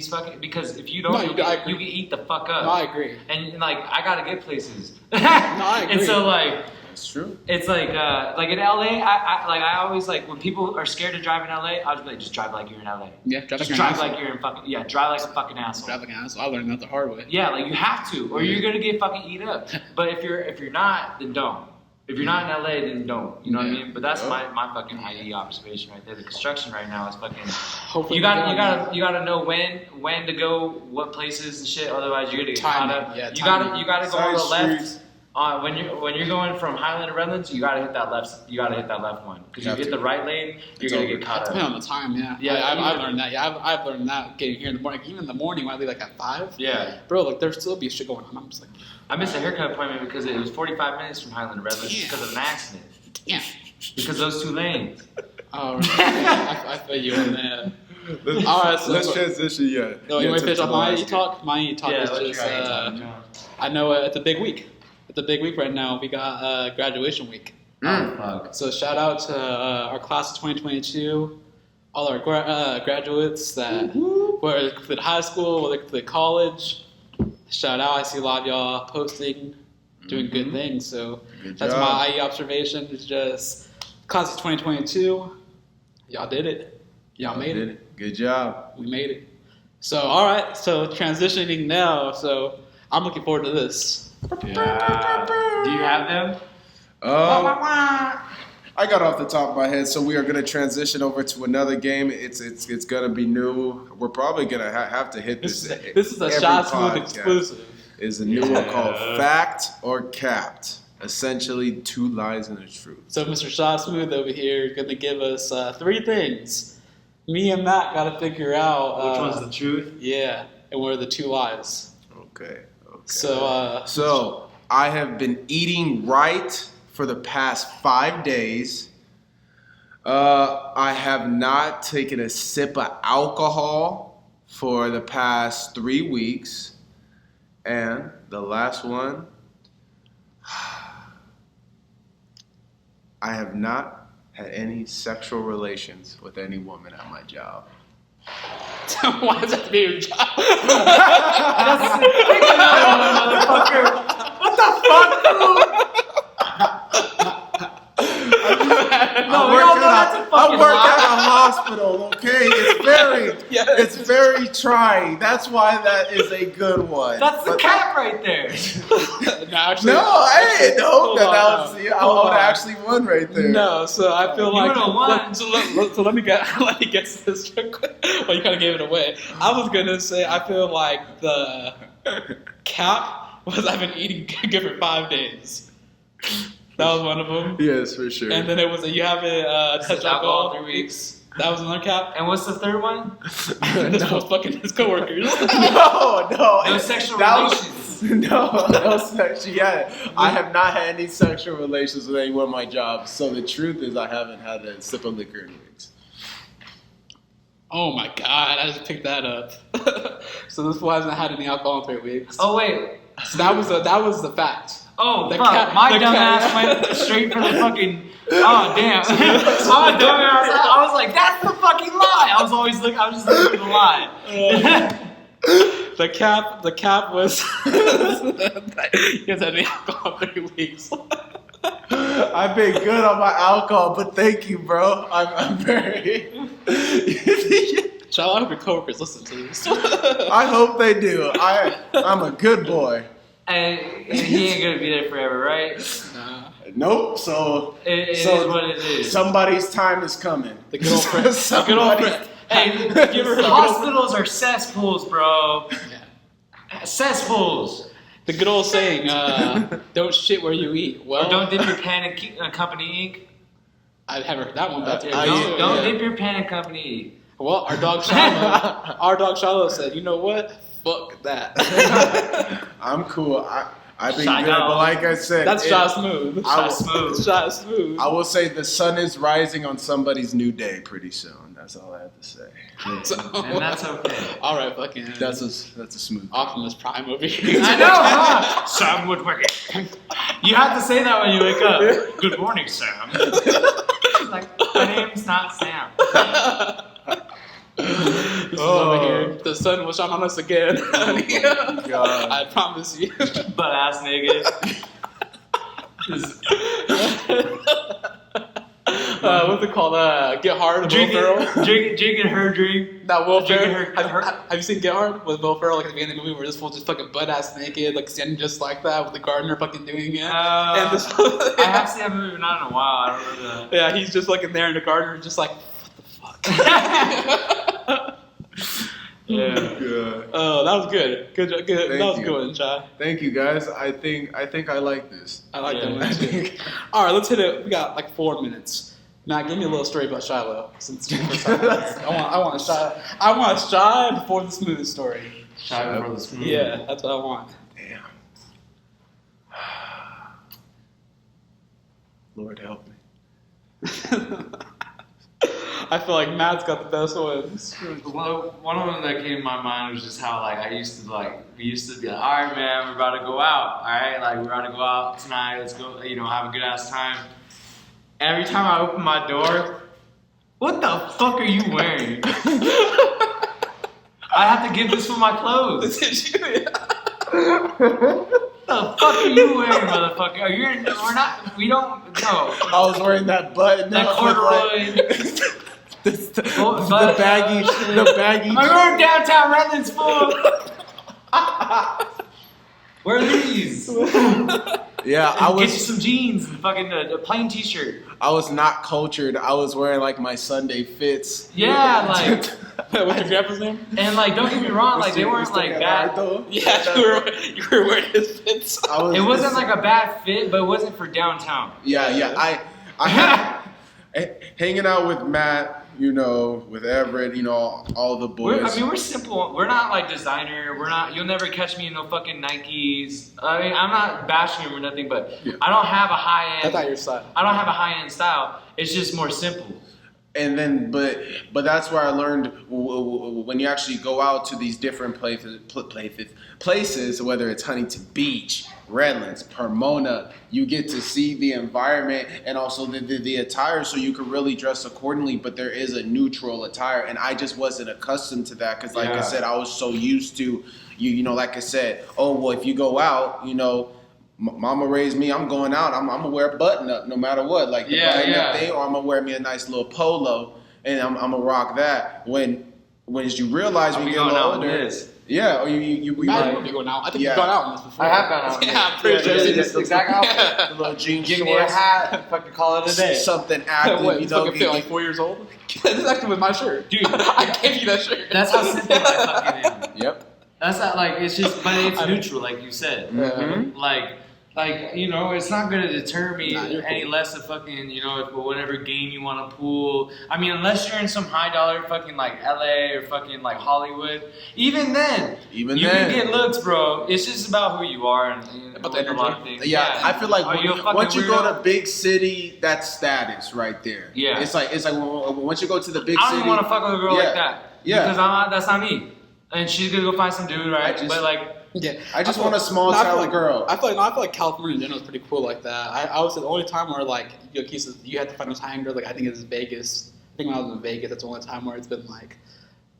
fucking because if you don't, you can eat the fuck up. No, I agree. And like I gotta get places. No, I agree. And so like. That's true. It's like in LA, I always like when people are scared to drive in LA, I was like, just drive like you're in LA. Yeah, drive like you're in fucking drive like a fucking asshole. Drive like an asshole. I learned that the hard way. Yeah, like you have to, or you're gonna get fucking eat up. But if you're not, then don't. If you're not in LA, then don't. You know what I mean? But that's my fucking IE observation right there. The construction right now is fucking. Hopefully you gotta know when to go, what places and shit. Otherwise, you're gonna get caught up. Yeah, you gotta go on the left. When you're going from Highland to Redlands, you gotta hit that left. You gotta hit that left one because you hit the right lane, you're gonna get caught up. Depending on the time, yeah. Yeah, I've learned that. Yeah, I've learned that getting here in the morning. Even in the morning when I leave like at 5. Yeah. Bro, like there's still be shit going on. I'm just like. I missed a haircut appointment because it was 45 minutes from Highland to Redlands because of an accident. Yeah. Because those 2 lanes. Oh, right. I feel you on that. All right, so let's transition. Yeah. No, you want to finish off my e-talk? My e-talk is just. I know it's a big week. It's a big week right now. We got graduation week. So shout out to our class of 2022, all our graduates that whether they completed high school, whether they completed college. Shout out! I see a lot of y'all posting, doing good things. So that's my IE observation. It's just class of 2022. Y'all did it. Y'all made it. Good job. We made it. So all right. So transitioning now. So I'm looking forward to this. Yeah. Do you have them? I got off the top of my head, so we are going to transition over to another game. It's going to be new. We're probably going to have to hit this. This is a Shot Smooth exclusive. Is a new one called Fact or Capped. Essentially, 2 lies and a truth. So Mr. Shot Smooth over here is going to give us 3 things. Me and Matt got to figure out which one's the truth. Yeah, and what are the 2 lies. Okay. So I have been eating right for the past 5 days. I have not taken a sip of alcohol for the past 3 weeks. And the last one, I have not had any sexual relations with any woman at my job. Why does that have to be your job? Motherfucker! What the fuck, I work at a hospital, okay? It's very It's very trying. That's why that is a good one. That's the cap right there. No, actually, I would have actually won right there. No, so I feel like. would've won. So let me get this real quick. Well, you kind of gave it away. I was gonna say I feel like the cap was I've been eating good for 5 days. That was one of them. Yes, for sure. And then it was you haven't touched alcohol in 3 weeks. That was another cap. And what's the third one? This was fucking his coworkers. No sexual relations. No sexual. Yeah, I have not had any sexual relations with anyone in my job. So the truth is, I haven't had a sip of liquor in weeks. Oh my god! I just picked that up. So this fool hasn't had any alcohol in 3 weeks. Oh wait. So that was the fact. Oh The fuck! cat- My the dumb cat- ass went straight for the fucking. Oh damn! I'm a dumb ass. I was like, that's the fucking lie. I was just looking for the lie. The cap was. He has had any alcohol in 3 weeks. I've been good on my alcohol, but thank you, bro. I'm very. Child, I hope your coworkers listen to this. I hope they do. I'm a good boy. And he ain't gonna be there forever, right? Nah. Nope. So It is what it is. somebody's time is coming. The good old friend. The good old friend. Hey, Have you ever heard the good old hospitals are cesspools, bro. Yeah. Cesspools. The good old saying, don't shit where you eat. Well, Or don't dip your pan in company ink. I haven't heard that one, but Don't dip your pan in company ink. Well, our dog Shiloh said, you know what? Fuck that. I'm cool. I've been Shy good, dog. but like I said, That's Shy Smooth. I will- Shy Smooth. I will say the sun is rising on somebody's new day pretty soon. That's all I have to say. So, And that's okay. all right, fucking. That's a smooth. Optimus Prime over here. I know, huh? Sam Woodworking. You have to say that when you wake up. Good morning, Sam. She's like, my name's not Sam. This is over here. The sun will shine on us again. God. I promise you. Butt ass nigga. What's it called? Get Hard, Will Ferrell. Drinking her drink. That Will Drinking Ferrell. her- Have you seen Get Hard with Will Ferrell? Like at the beginning of the movie, where this fool just fucking butt ass naked, like standing just like that with the gardener fucking doing it. And this, I have seen that movie, but not in a while. I don't remember that. yeah, he's just like in there, and the gardener just like, what the fuck? Yeah. God. Oh, that was good. Good. That was a you. good one, Chai. Thank you, guys. I think I like this. I like Yeah. that one too. All right, let's hit it. We got like 4 minutes. Matt, give me a little story about Shiloh. Since I want a Shy before the smooth story. Shy before the smooth. Yeah, that's what I want. Damn. Lord help me. I feel like Matt's got the best ones. One of them that came to my mind was just how we used to be like, all right, man, we're about to go out. All right, like we're about to go out tonight. Let's go, have a good ass time. Every time I open my door, what the fuck are you wearing? I have to give this for my clothes. What the fuck are you wearing, motherfucker? We don't know. I was wearing that button. That corduroy. The baggy. I'm going downtown Redlands, fool. Where are these? Yeah, Get you some jeans and fucking a plain t-shirt. I was not cultured. I was wearing like my Sunday fits. Yeah, like, What's your grandpa's name? and like, don't get me wrong, like they weren't like bad. Yeah, you were wearing his fits. It wasn't like a bad fit, but it wasn't for downtown. Yeah. I had hanging out with Matt, with Everett, all the boys. We're simple. We're not like designer. You'll never catch me in no fucking Nikes. I mean, I'm not bashing them or nothing, but Yeah. I don't have a high That's not end. your style. I don't have a high end style. It's just more simple. And then, but that's where I learned when you actually go out to these different places, whether it's Huntington Beach, Redlands, Pomona, you get to see the environment and also the attire, so you can really dress accordingly. But there is a neutral attire, and I just wasn't accustomed to that because, like I said, I was so used to like I said, oh well, if you go out, Mama raised me. I'm going out. I'm gonna wear a button up no matter what, like the button up thing, or I'm gonna wear me a nice little polo and I'm gonna rock that. When when you realize when you get a going little out with older, this. yeah, or you Matt, you're going out. I think Yeah. you've gone out on this before. I have gone out. Yeah, I'm pretty sure. Yeah, I've yeah, seen the this exact outfit. Yeah. the little jean Give me a shorts, hat, fucking call it a day. something active, What, you you know. fucking fit like 4 years old? This is actually with my shirt. Dude. I gave you that shirt. That's how simple I fucking am. Yep. That's not like it's just, but it's neutral, like you said. Mhm. Like you know, it's not gonna deter me Nah, you're any cool. less of fucking, you know, if whatever game you want to pool. I mean, unless you're in some high dollar fucking like LA or fucking like Hollywood, even then, you can get looks, bro. It's just about who you are and About the a lot of energy. things. Yeah, I feel like Are you a fucking once you go weirdo? to big city, that's status right there. Yeah. It's like once you go to the big I don't city. even want to fuck with a girl Yeah. like that. Yeah. Because that's not me. And she's gonna go find some dude, right? just- But like, Yeah, I just feel want a small I feel town like- girl. I feel like California in general is pretty cool like that. I was the only time where like you had to find a time girl. Like I think it's Vegas. I think when I was in Vegas, that's the only time where it's been like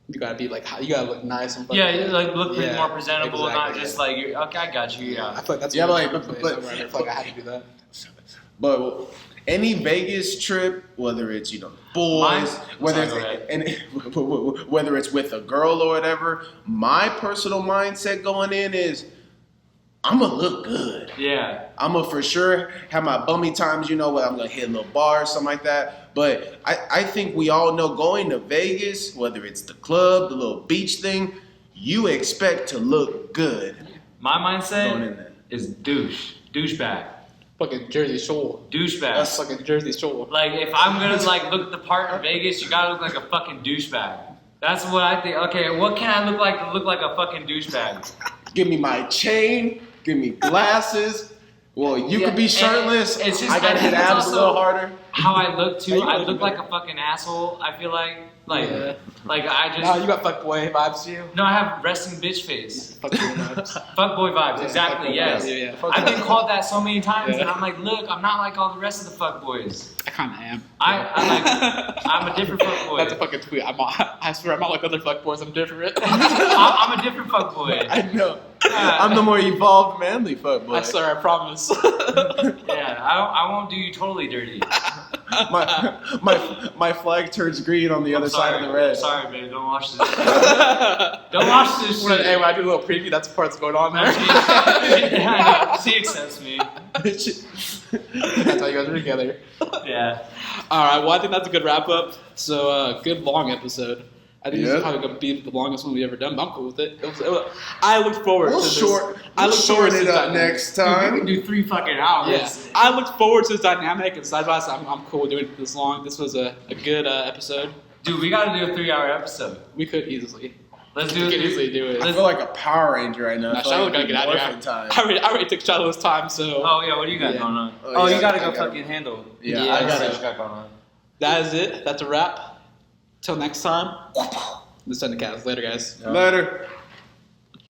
you gotta be like you gotta look nice and yeah, you like look Yeah, more presentable, not exactly, just yeah. like you're, okay, I got you. Yeah. I feel like that's Yeah, the only but, place but, where I feel like I had to do that. but any Vegas trip, whether it's boys, Mine- whether Sorry, it's whether it's with a girl or whatever, my personal mindset going in is I'm gonna look good. Yeah. I'm gonna for sure have my bummy times, where I'm gonna hit a little bar or something like that. But I think we all know going to Vegas, whether it's the club, the little beach thing, you expect to look good My going mindset in there. is douchebag, Fucking Jersey Shore. douchebag. That's fucking Jersey Shore. Like if I'm gonna like look the part in Vegas, you gotta look like a fucking douchebag. That's what I think. Okay, what can I look like to look like a fucking douchebag? Give me my chain, give me glasses. Well, you Yeah, could be and shirtless. it's just- I gotta I hit think it's abs a also- little harder. How I look Yeah, too, you I look look good. like a fucking asshole. I feel like Yeah. I just No, you got fuckboy vibes. You. no, I have resting bitch face. Fuckboy vibes. Fuckboy vibes, Yeah, exactly. fuckboy Yes. vibes, yeah, yeah. I've been called that so many times, Yeah. and I'm like, look, I'm not like all the rest of the fuckboys. I kind of am. I'm a different fuckboy. That's a fucking tweet. I swear I'm not like other fuckboys. I'm different. I'm a different fuckboy. I know. Yeah. I'm the more evolved, manly fuckboy. I swear, I promise. Yeah, I won't do you totally dirty. my flag turns green on the other side of the red. Sorry, babe. Don't watch this. Don't watch this When, shit. hey, when I do a little preview, that's the part that's going on there. Yeah, she accepts me. That's how you guys are together. Yeah. All right, well, I think that's a good wrap up. So, good long episode. I think this Yeah. is probably going to be the longest one we ever done, but I'm cool with it. I look forward We'll to this. short. I We'll look forward shorten to it up this next Dude, we time. can do 3 fucking hours. Yeah, I look forward to this dynamic, and side by side, I'm cool with doing it this long. This was a good episode. Dude, we gotta do a 3-hour episode. We could easily. Let's We do could it. easily do it. I feel like a Power Ranger right now. Nah, I feel Shiloh like gotta get out of here. morphin' time. I already took Shadow's time, so Oh yeah, what do you got Yeah. going on? Oh, Oh, yeah, you gotta I go gotta- fucking handle. Yeah, Yeah, I got What it. you got going on? that is it. That's a wrap. Till next time. Let's end the cast. Later, guys. Later.